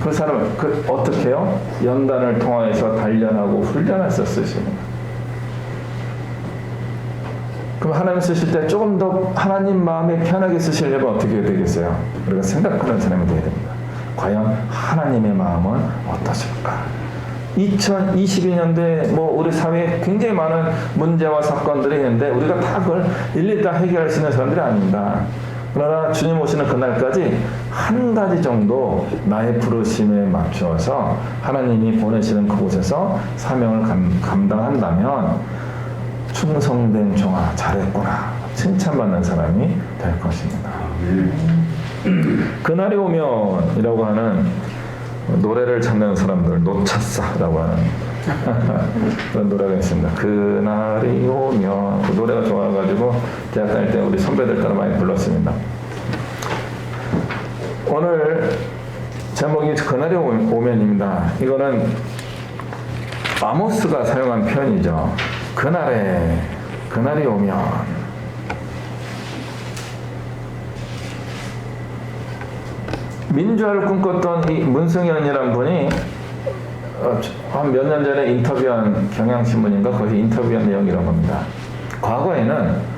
그 사람을 어떻게 해요? 연단을 통하여서 단련하고 훈련해서 쓰십니다. 그럼 하나님 쓰실 때 조금 더 하나님 마음에 편하게 쓰시려면 어떻게 되겠어요? 우리가 생각하는 사람이 되어야 됩니다. 과연 하나님의 마음은 어떠실까? 2022년도에 우리 사회에 굉장히 많은 문제와 사건들이 있는데 우리가 다 그걸 일일이 다 해결할 수 있는 사람들이 아닙니다. 그러나 주님 오시는 그날까지 한 가지 정도 나의 부르심에 맞추어서 하나님이 보내시는 그곳에서 사명을 감당한다면 충성된 종아 잘했구나 칭찬받는 사람이 될 것입니다. 그날이 오면 이라고 하는 노래를 찾는 사람들 놓쳤어라고 하는 그런 노래가 있습니다. 그날이 오면, 그 노래가 좋아가지고 대학 다닐 때 우리 선배들 따라 많이 불렀습니다. 오늘 제목이 그날이 오면입니다. 이거는 아모스가 사용한 표현이죠. 그날이 오면. 민주화를 꿈꿨던 이 문승현이라는 분이 한 몇 년 전에 인터뷰한 경향신문인가 거기 인터뷰한 내용이라고 합니다. 과거에는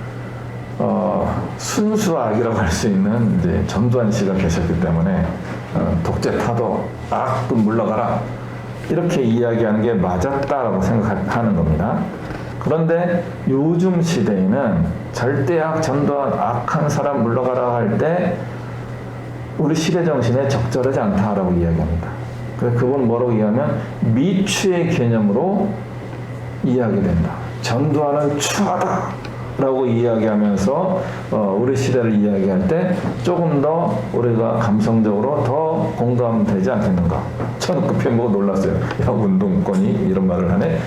순수악이라고 할 수 있는 이제 전두환 씨가 계셨기 때문에 독재 타도 악도 물러가라 이렇게 이야기하는 게 맞았다라고 생각하는 겁니다. 그런데 요즘 시대에는 절대악, 전두환, 악한 사람 물러가라 할 때 우리 시대 정신에 적절하지 않다라고 이야기합니다. 그래서 그건 뭐라고 이야기하면 미추의 개념으로 이야기된다. 전두환은 추하다라고 이야기하면서 우리 시대를 이야기할 때 조금 더 우리가 감성적으로 더 공감되지 않겠는가. 저는 그 표현 보고 놀랐어요. 야, 운동권이 이런 말을 하네.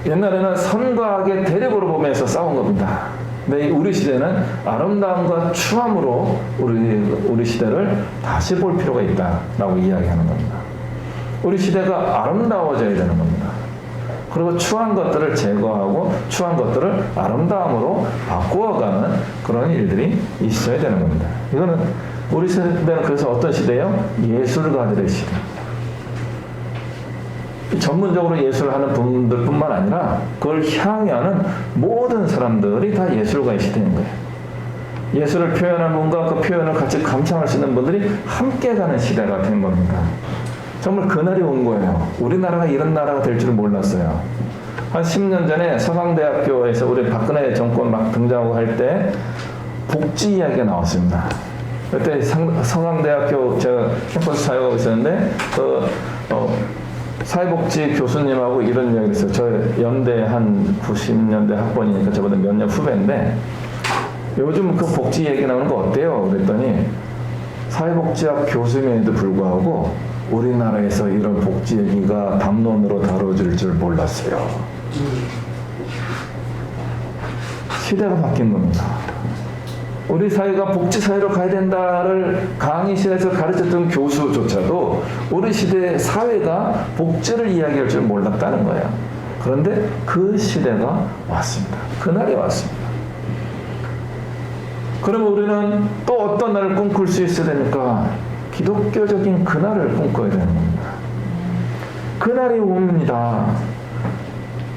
옛날에는 선과 악의 대립으로 보면서 싸운 겁니다. 근데 우리 시대는 아름다움과 추함으로 우리 시대를 다시 볼 필요가 있다라고 이야기하는 겁니다. 우리 시대가 아름다워져야 되는 겁니다. 그리고 추한 것들을 제거하고 추한 것들을 아름다움으로 바꾸어가는 그런 일들이 있어야 되는 겁니다. 이거는 우리 시대는 그래서 어떤 시대예요? 예술가들의 시대. 전문적으로 예술을 하는 분들뿐만 아니라 그걸 향유하는 모든 사람들이 다 예술가의 시대인 거예요. 예술을 표현하는 분과 그 표현을 같이 감상할 수 있는 분들이 함께 가는 시대가 된 겁니다. 정말 그날이 온 거예요. 우리나라가 이런 나라가 될 줄은 몰랐어요. 한 10년 전에 서강대학교에서 우리 박근혜 정권 막 등장하고 할 때 복지 이야기가 나왔습니다. 그때 서강대학교 제가 캠퍼스 사역하고 있었는데 사회복지 교수님하고 이런 이야기를 했어요. 저 연대 한 90년대 학번이니까 저보다 몇 년 후배인데 요즘 그 복지 얘기 나오는 거 어때요? 그랬더니 사회복지학 교수님에도 불구하고 우리나라에서 이런 복지 얘기가 담론으로 다뤄질 줄 몰랐어요. 시대가 바뀐 겁니다. 우리 사회가 복지 사회로 가야 된다를 강의실에서 가르쳤던 교수조차도 우리 시대 사회가 복지를 이야기할 줄 몰랐다는 거예요. 그런데 그 시대가 왔습니다. 그날이 왔습니다. 그러면 우리는 또 어떤 날을 꿈꿀 수 있어야 되니까 기독교적인 그날을 꿈꿔야 되는 겁니다. 그날이 옵니다.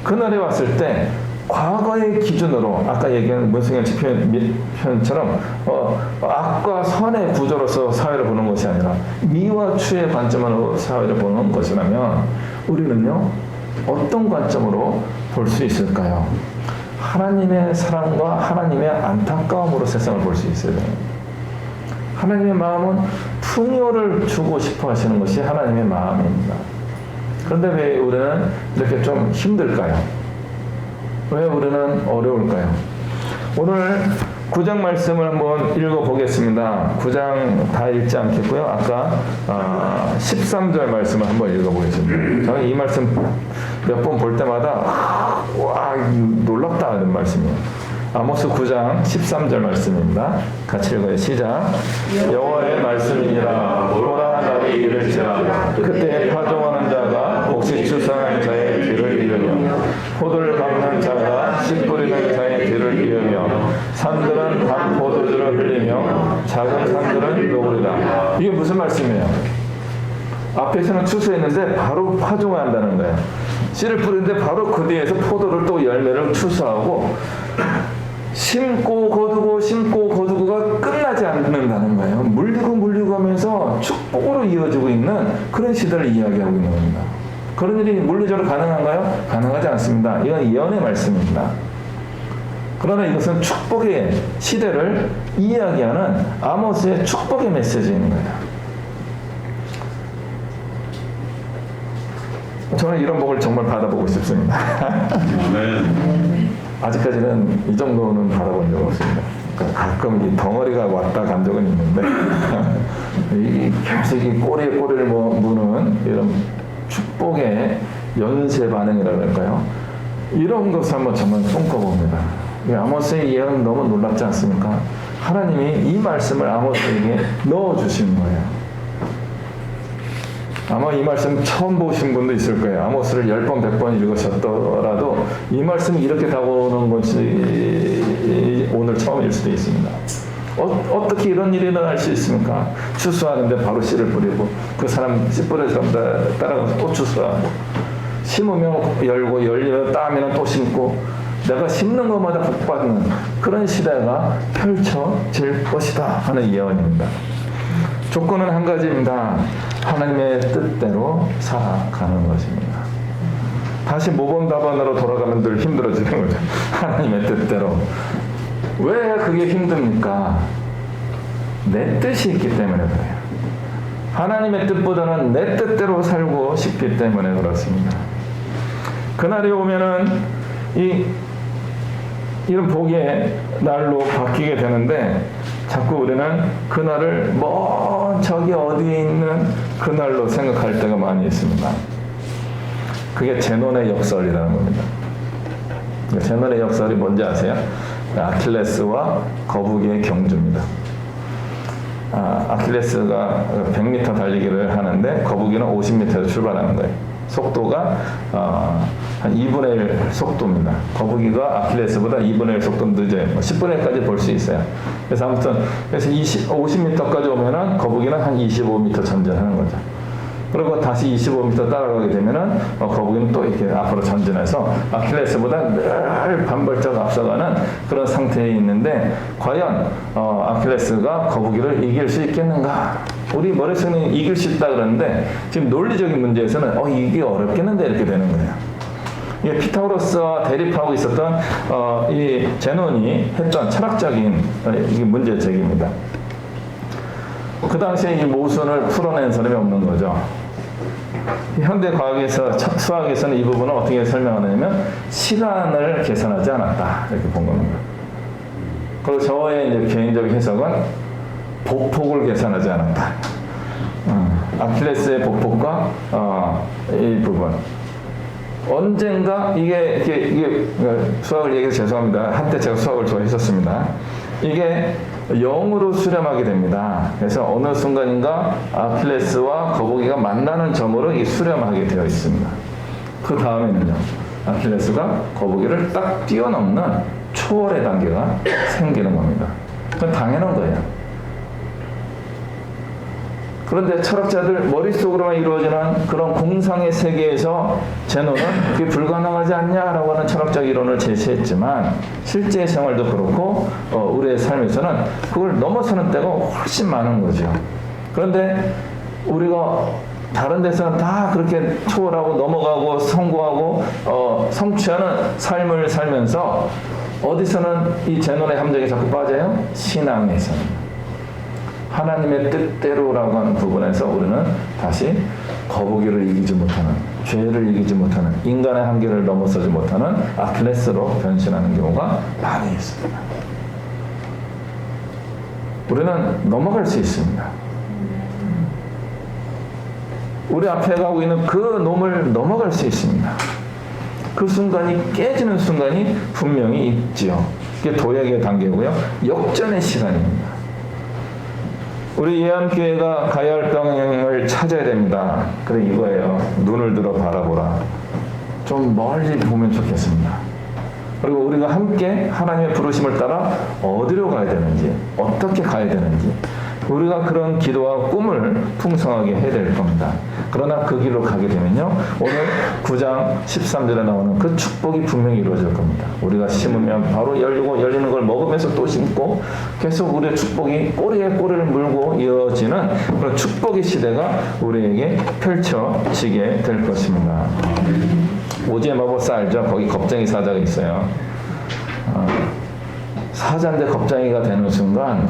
그날이 왔을 때 과거의 기준으로 아까 얘기한 문승현 씨 표현처럼 악과 선의 구조로서 사회를 보는 것이 아니라 미와 추의 관점으로 사회를 보는 것이라면 우리는요 어떤 관점으로 볼 수 있을까요? 하나님의 사랑과 하나님의 안타까움으로 세상을 볼 수 있어야 됩니다. 하나님의 마음은 풍요를 주고 싶어 하시는 것이 하나님의 마음입니다. 그런데 왜 우리는 이렇게 좀 힘들까요? 왜 우리는 어려울까요? 오늘 9장 말씀을 한번 읽어보겠습니다. 9장 다 읽지 않겠고요. 아까 13절 말씀을 한번 읽어보겠습니다. 저는 이 말씀 몇 번 볼 때마다 와 놀랍다 하는 말씀이에요. 아모스 9장 13절 말씀입니다. 같이 읽어요. 시작. 여호와의 말씀이니라. 보라 날이 이를지라. 그때 파종하는 자가 옥시 추상한 자의 뒤를 이으며 포도를 깎는 자가 씨 뿌리는 자의 뒤를 이으며 산들은 단 포도주를 흘리며 작은 산들은 녹으리라. 이게 무슨 말씀이에요? 앞에서는 추수했는데 바로 파종을 한다는 거예요. 씨를 뿌리는데 바로 그 뒤에서 포도를 또 열매를 추수하고 심고 거두고가 끝나지 않는다는 거예요. 물리고 하면서 축복으로 이어지고 있는 그런 시대를 이야기하고 있는 겁니다. 그런 일이 물리적으로 가능한가요? 가능하지 않습니다. 이건 예언의 말씀입니다. 그러나 이것은 축복의 시대를 이야기하는 아모스의 축복의 메시지인 거예요. 저는 이런 복을 정말 받아보고 싶습니다. 아직까지는 이 정도는 받아본 적 없습니다. 가끔 이 덩어리가 왔다 간 적은 있는데 이 계속 이 꼬리에 꼬리를 무는 이런 축복의 연쇄 반응이라고 할까요? 이런 것을 한번 정말 꿈꿔봅니다. 아모스의 예언은 너무 놀랍지 않습니까? 하나님이 이 말씀을 아모스에게 넣어주신 거예요. 아마 이 말씀 처음 보신 분도 있을 거예요. 아모스를 10번, 100번 읽으셨더라도 이 말씀이 이렇게 다가오는 것이 오늘 처음일 수도 있습니다. 어떻게 이런 일이 일어날 수 있습니까? 추수하는데 바로 씨를 뿌리고 그 사람 씨 뿌린 사람 따라가서 또 추수하고 심으면 열고 열리면 따면 또 심고 내가 심는 것마다 복받는 그런 시대가 펼쳐질 것이다 하는 예언입니다. 조건은 한 가지입니다. 하나님의 뜻대로 살아가는 것입니다. 다시 모범답안으로 돌아가면 늘 힘들어지는 거죠. 하나님의 뜻대로. 왜 그게 힘듭니까? 내 뜻이 있기 때문에 그래요. 하나님의 뜻보다는 내 뜻대로 살고 싶기 때문에 그렇습니다. 그날이 오면은 이런 복의 날로 바뀌게 되는데 자꾸 우리는 그날을 저기 어디에 있는 그날로 생각할 때가 많이 있습니다. 그게 제논의 역설이라는 겁니다. 제논의 역설이 뭔지 아세요? 아킬레스와 거북이의 경주입니다. 아킬레스가 100m 달리기를 하는데 거북이는 50m에서 출발하는 거예요. 속도가 한 2분의 1 속도입니다. 거북이가 아킬레스보다 2분의 1 속도 늦어요. 10분의 1까지 볼 수 있어요. 그래서 아무튼 50m까지 오면은 거북이는 한 25m 전진하는 거죠. 그리고 다시 25m 따라가게 되면은 거북이는 또 이렇게 앞으로 전진해서 아킬레스보다 늘 반발짝 앞서가는 그런 상태에 있는데 과연 아킬레스가 거북이를 이길 수 있겠는가? 우리 머릿속에는 이길 수 있다 그러는데 지금 논리적인 문제에서는 이게 어렵겠는데 이렇게 되는 거예요. 이게 피타고라스와 대립하고 있었던 이 제논이 했던 철학적인 이게 문제 제기입니다. 그 당시에 이 모순을 풀어낸 사람이 없는 거죠. 현대 과학에서 수학에서는 이 부분을 어떻게 설명하냐면 시간을 계산하지 않았다 이렇게 본 겁니다. 그리고 저의 이제 개인적인 해석은 보폭을 계산하지 않았다. 아킬레스의 보폭과 이 부분 언젠가 이게 수학을 얘기해서 죄송합니다. 한때 제가 수학을 좋아했었습니다. 이게 0으로 수렴하게 됩니다. 그래서 어느 순간인가 아킬레스와 거북이가 만나는 점으로 이 수렴하게 되어 있습니다. 그 다음에는요, 아킬레스가 거북이를 딱 뛰어넘는 초월의 단계가 생기는 겁니다. 그건 당연한 거예요. 그런데 철학자들 머릿속으로만 이루어지는 그런 공상의 세계에서 제논은 그게 불가능하지 않냐라고 하는 철학적 이론을 제시했지만 실제 생활도 그렇고 우리의 삶에서는 그걸 넘어서는 때가 훨씬 많은 거죠. 그런데 우리가 다른 데서는 다 그렇게 초월하고 넘어가고 성공하고 성취하는 삶을 살면서 어디서는 이 제논의 함정에 자꾸 빠져요? 신앙에서는. 하나님의 뜻대로라고 하는 부분에서 우리는 다시 거북이를 이기지 못하는, 죄를 이기지 못하는, 인간의 한계를 넘어서지 못하는 아킬레스로 변신하는 경우가 많이 있습니다. 우리는 넘어갈 수 있습니다. 우리 앞에 가고 있는 그 놈을 넘어갈 수 있습니다. 그 순간이 깨지는 순간이 분명히 있지요. 이게 도약의 단계고요. 역전의 시간입니다. 우리 예암교회가 가야 할 방향을 찾아야 됩니다. 그래 이거예요. 눈을 들어 바라보라. 좀 멀리 보면 좋겠습니다. 그리고 우리가 함께 하나님의 부르심을 따라 어디로 가야 되는지, 어떻게 가야 되는지 우리가 그런 기도와 꿈을 풍성하게 해야 될 겁니다. 그러나 그 길로 가게 되면요, 오늘 9장 13절에 나오는 그 축복이 분명히 이루어질 겁니다. 우리가 심으면 바로 열리고 열리는 걸 먹으면서 또 심고 계속 우리의 축복이 꼬리에 꼬리를 물고 이어지는 그런 축복의 시대가 우리에게 펼쳐지게 될 것입니다. 오지의 마법사 알죠? 거기 겁쟁이 사자가 있어요. 사자인데 겁쟁이가 되는 순간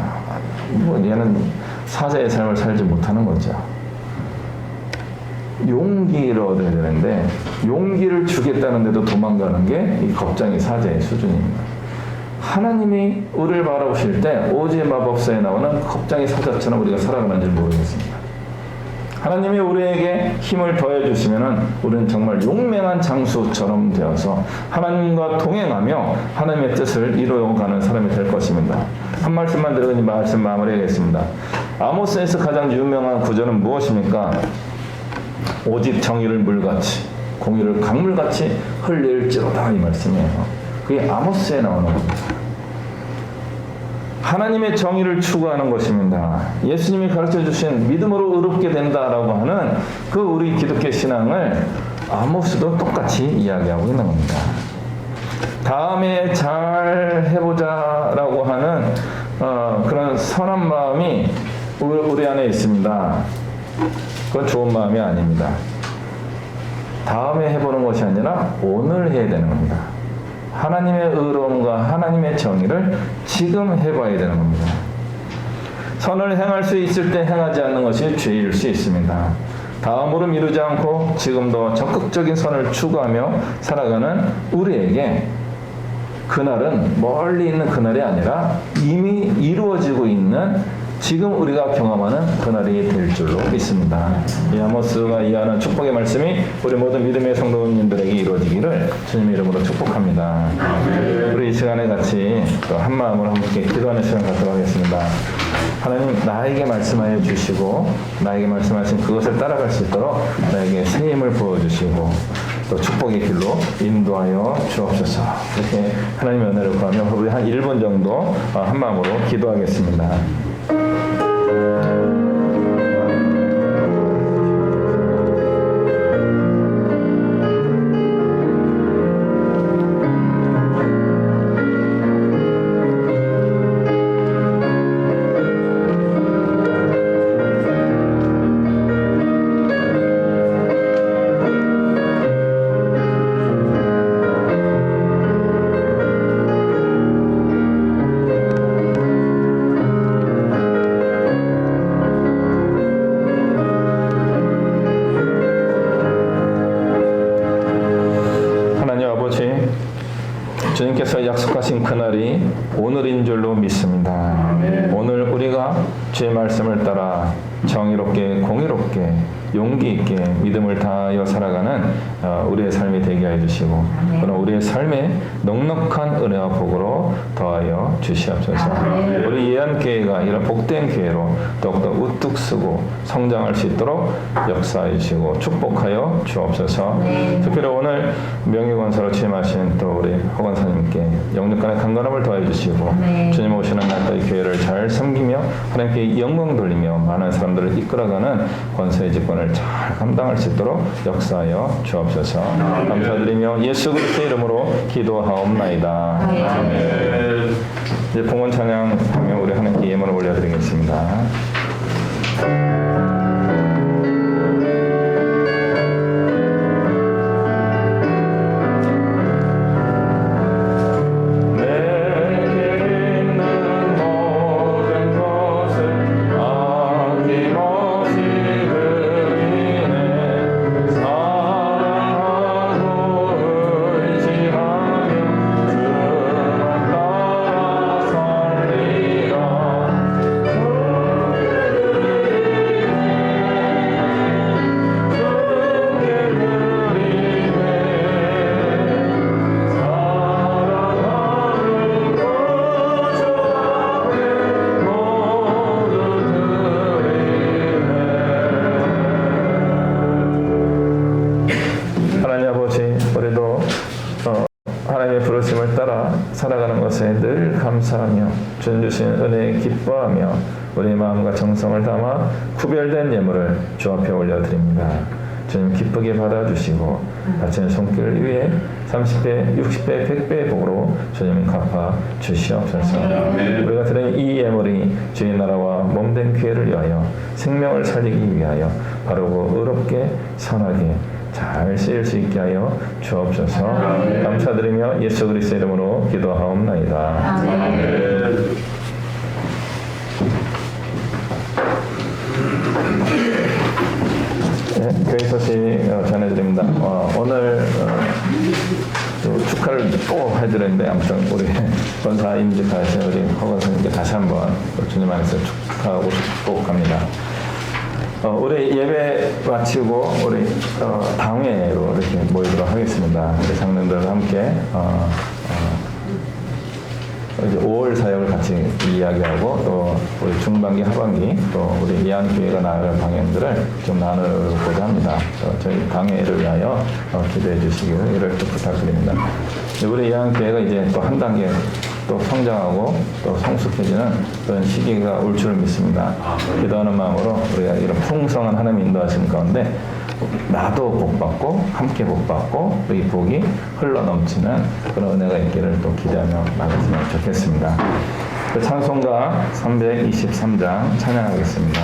얘는 사자의 삶을 살지 못하는 거죠. 용기를 얻어야 되는데 용기를 주겠다는데도 도망가는 게 이 겁쟁이 사자의 수준입니다. 하나님이 우리를 바라보실 때 오지의 마법사에 나오는 겁쟁이 사자처럼 우리가 살아가는지 모르겠습니다. 하나님이 우리에게 힘을 더해주시면은 우리는 정말 용맹한 장수처럼 되어서 하나님과 동행하며 하나님의 뜻을 이루어가는 사람이 될 것입니다. 한 말씀만 드리고 이 말씀 마무리하겠습니다. 아모스에서 가장 유명한 구절은 무엇입니까? 오직 정의를 물같이 공의를 강물같이 흘릴지로다 이 말씀이에요. 그게 아모스에 나오는 겁니다. 하나님의 정의를 추구하는 것입니다. 예수님이 가르쳐 주신 믿음으로 의롭게 된다라고 하는 그 우리 기독교 신앙을 아모스도 똑같이 이야기하고 있는 겁니다. 다음에 잘 해보자라고 하는 그런 선한 마음이 우리 안에 있습니다. 그건 좋은 마음이 아닙니다. 다음에 해보는 것이 아니라 오늘 해야 되는 겁니다. 하나님의 의로움과 하나님의 정의를 지금 해봐야 되는 겁니다. 선을 행할 수 있을 때 행하지 않는 것이 죄일 수 있습니다. 다음으로 미루지 않고 지금도 적극적인 선을 추구하며 살아가는 우리에게 그날은 멀리 있는 그날이 아니라 이미 이루어지고 있는 지금 우리가 경험하는 그날이 될 줄로 믿습니다. 이 아모스가 이해하는 축복의 말씀이 우리 모든 믿음의 성도님들에게 이루어지기를 주님의 이름으로 축복합니다. 우리 이 시간에 같이 또 한 마음으로 함께 기도하는 시간 갖도록 하겠습니다. 하나님, 나에게 말씀하여 주시고 나에게 말씀하신 그것을 따라갈 수 있도록 나에게 새 힘을 부어주시고 또 축복의 길로 인도하여 주옵소서. 이렇게 하나님의 은혜를 구하며 우리 한 1분 정도 한 마음으로 기도하겠습니다. 주님께서 약속하신 그날이 오늘인 줄로 믿습니다. 오늘 우리가 주의 말씀을 따라 정의롭게 공의롭게 용기 있게 믿음을 다하여 살아가는 우리의 삶이 되게 해 주시고 그런 우리의 삶에 넉넉한 은혜와 복으로 더하여 주시옵소서. 우리 예안교회가 이런 복된 교회로 더욱더 우뚝 서고 성장할 수 있도록 역사해 주시고 축복하여 주옵소서. 특별히 오늘 명예건설을 취임하신 또 우리 허 권사님께 영육간의 강건함을 더해 주시고 주님 오시는 날까지 교회를 잘 섬기며 하나님께 영광 돌리며 많은 사람들을 이끌어가는 권세의 직분을 잘 감당할 수 있도록 역사하여 주옵소서. 감사드리며 예수 그리스도의 이름으로 기도하옵나이다. 아멘. 이제 봉헌 찬양하며 우리 하나님께 예물을 올려드리겠습니다. 하나님의 부르심을 따라 살아가는 것에 늘 감사하며 주님 주신 은혜에 기뻐하며 우리의 마음과 정성을 담아 구별된 예물을 주 앞에 올려드립니다. 주님 기쁘게 받아주시고 바치는 손길 위에 30배, 60배, 100배의 복으로 주님 갚아 주시옵소서. 우리가 드린 이 예물이 주의 나라와 몸된 교회를 위하여 생명을 살리기 위하여 바르고 의롭게 선하게 잘 쓰일 수 있게 하여 주옵소서. 감사드리며 예수 그리스도 이름으로 기도하옵나이다. 아멘. 네, 교회 소식 전해드립니다. 오늘 축하를 꼭 해드렸는데 아무튼 우리 권사 임직하신 우리 허 권사님께 다시 한번 주님 안에서 축하하고 축복합니다. 우리 예배 마치고 우리 당회로 이렇게 모이도록 하겠습니다. 우리 장로들과 함께 이제 5월 사역을 같이 이야기하고 또 우리 중반기 하반기 또 우리 예안교회가 나아갈 방향들을 좀 나누고자 합니다. 저희 당회를 위하여 기도해 주시기를 이를 또 부탁드립니다. 우리 예안교회가 이제 또 한 단계 또 성장하고 또 성숙해지는 그런 시기가 올 줄을 믿습니다. 기도하는 마음으로 우리가 이런 풍성한 하나님 인도하시는 가운데 나도 복받고 함께 복받고 이 복이 흘러넘치는 그런 은혜가 있기를 또 기대하며 나갔으면 좋겠습니다. 찬송가 323장 찬양하겠습니다.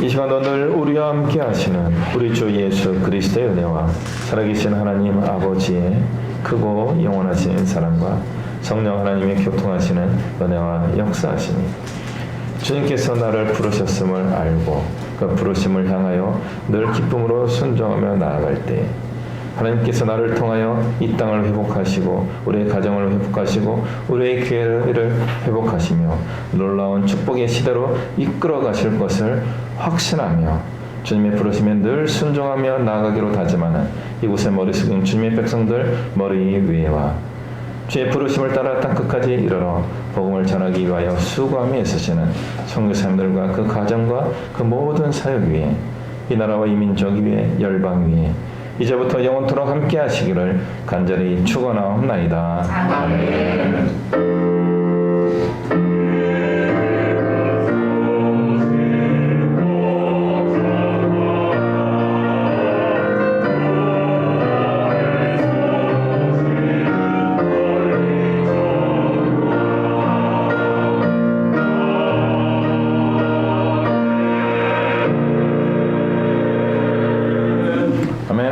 이 시간 오늘 우리와 함께 하시는 우리 주 예수 그리스도의 은혜와 살아계신 하나님 아버지의 크고 영원하신 사랑과 성령 하나님의 교통하시는 은혜와 역사하시니 주님께서 나를 부르셨음을 알고 그 부르심을 향하여 늘 기쁨으로 순종하며 나아갈 때 하나님께서 나를 통하여 이 땅을 회복하시고 우리의 가정을 회복하시고 우리의 교회를 회복하시며 놀라운 축복의 시대로 이끌어 가실 것을 확신하며 주님의 부르심에 늘 순종하며 나아가기로 다짐하는 이곳의 머리 숙인 주님의 백성들 머리 위에와 주의 부르심을 따라 땅 끝까지 이르러 복음을 전하기 위하여 수고하며 애쓰시는 선교사님들과 그 가정과 그 모든 사역 위에 이 나라와 이 민족 위에 열방 위에 이제부터 영원토록 함께 하시기를 간절히 축원하옵나이다. 아멘.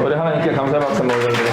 우리 하나님께 감사 박수 한번 올려드립니다.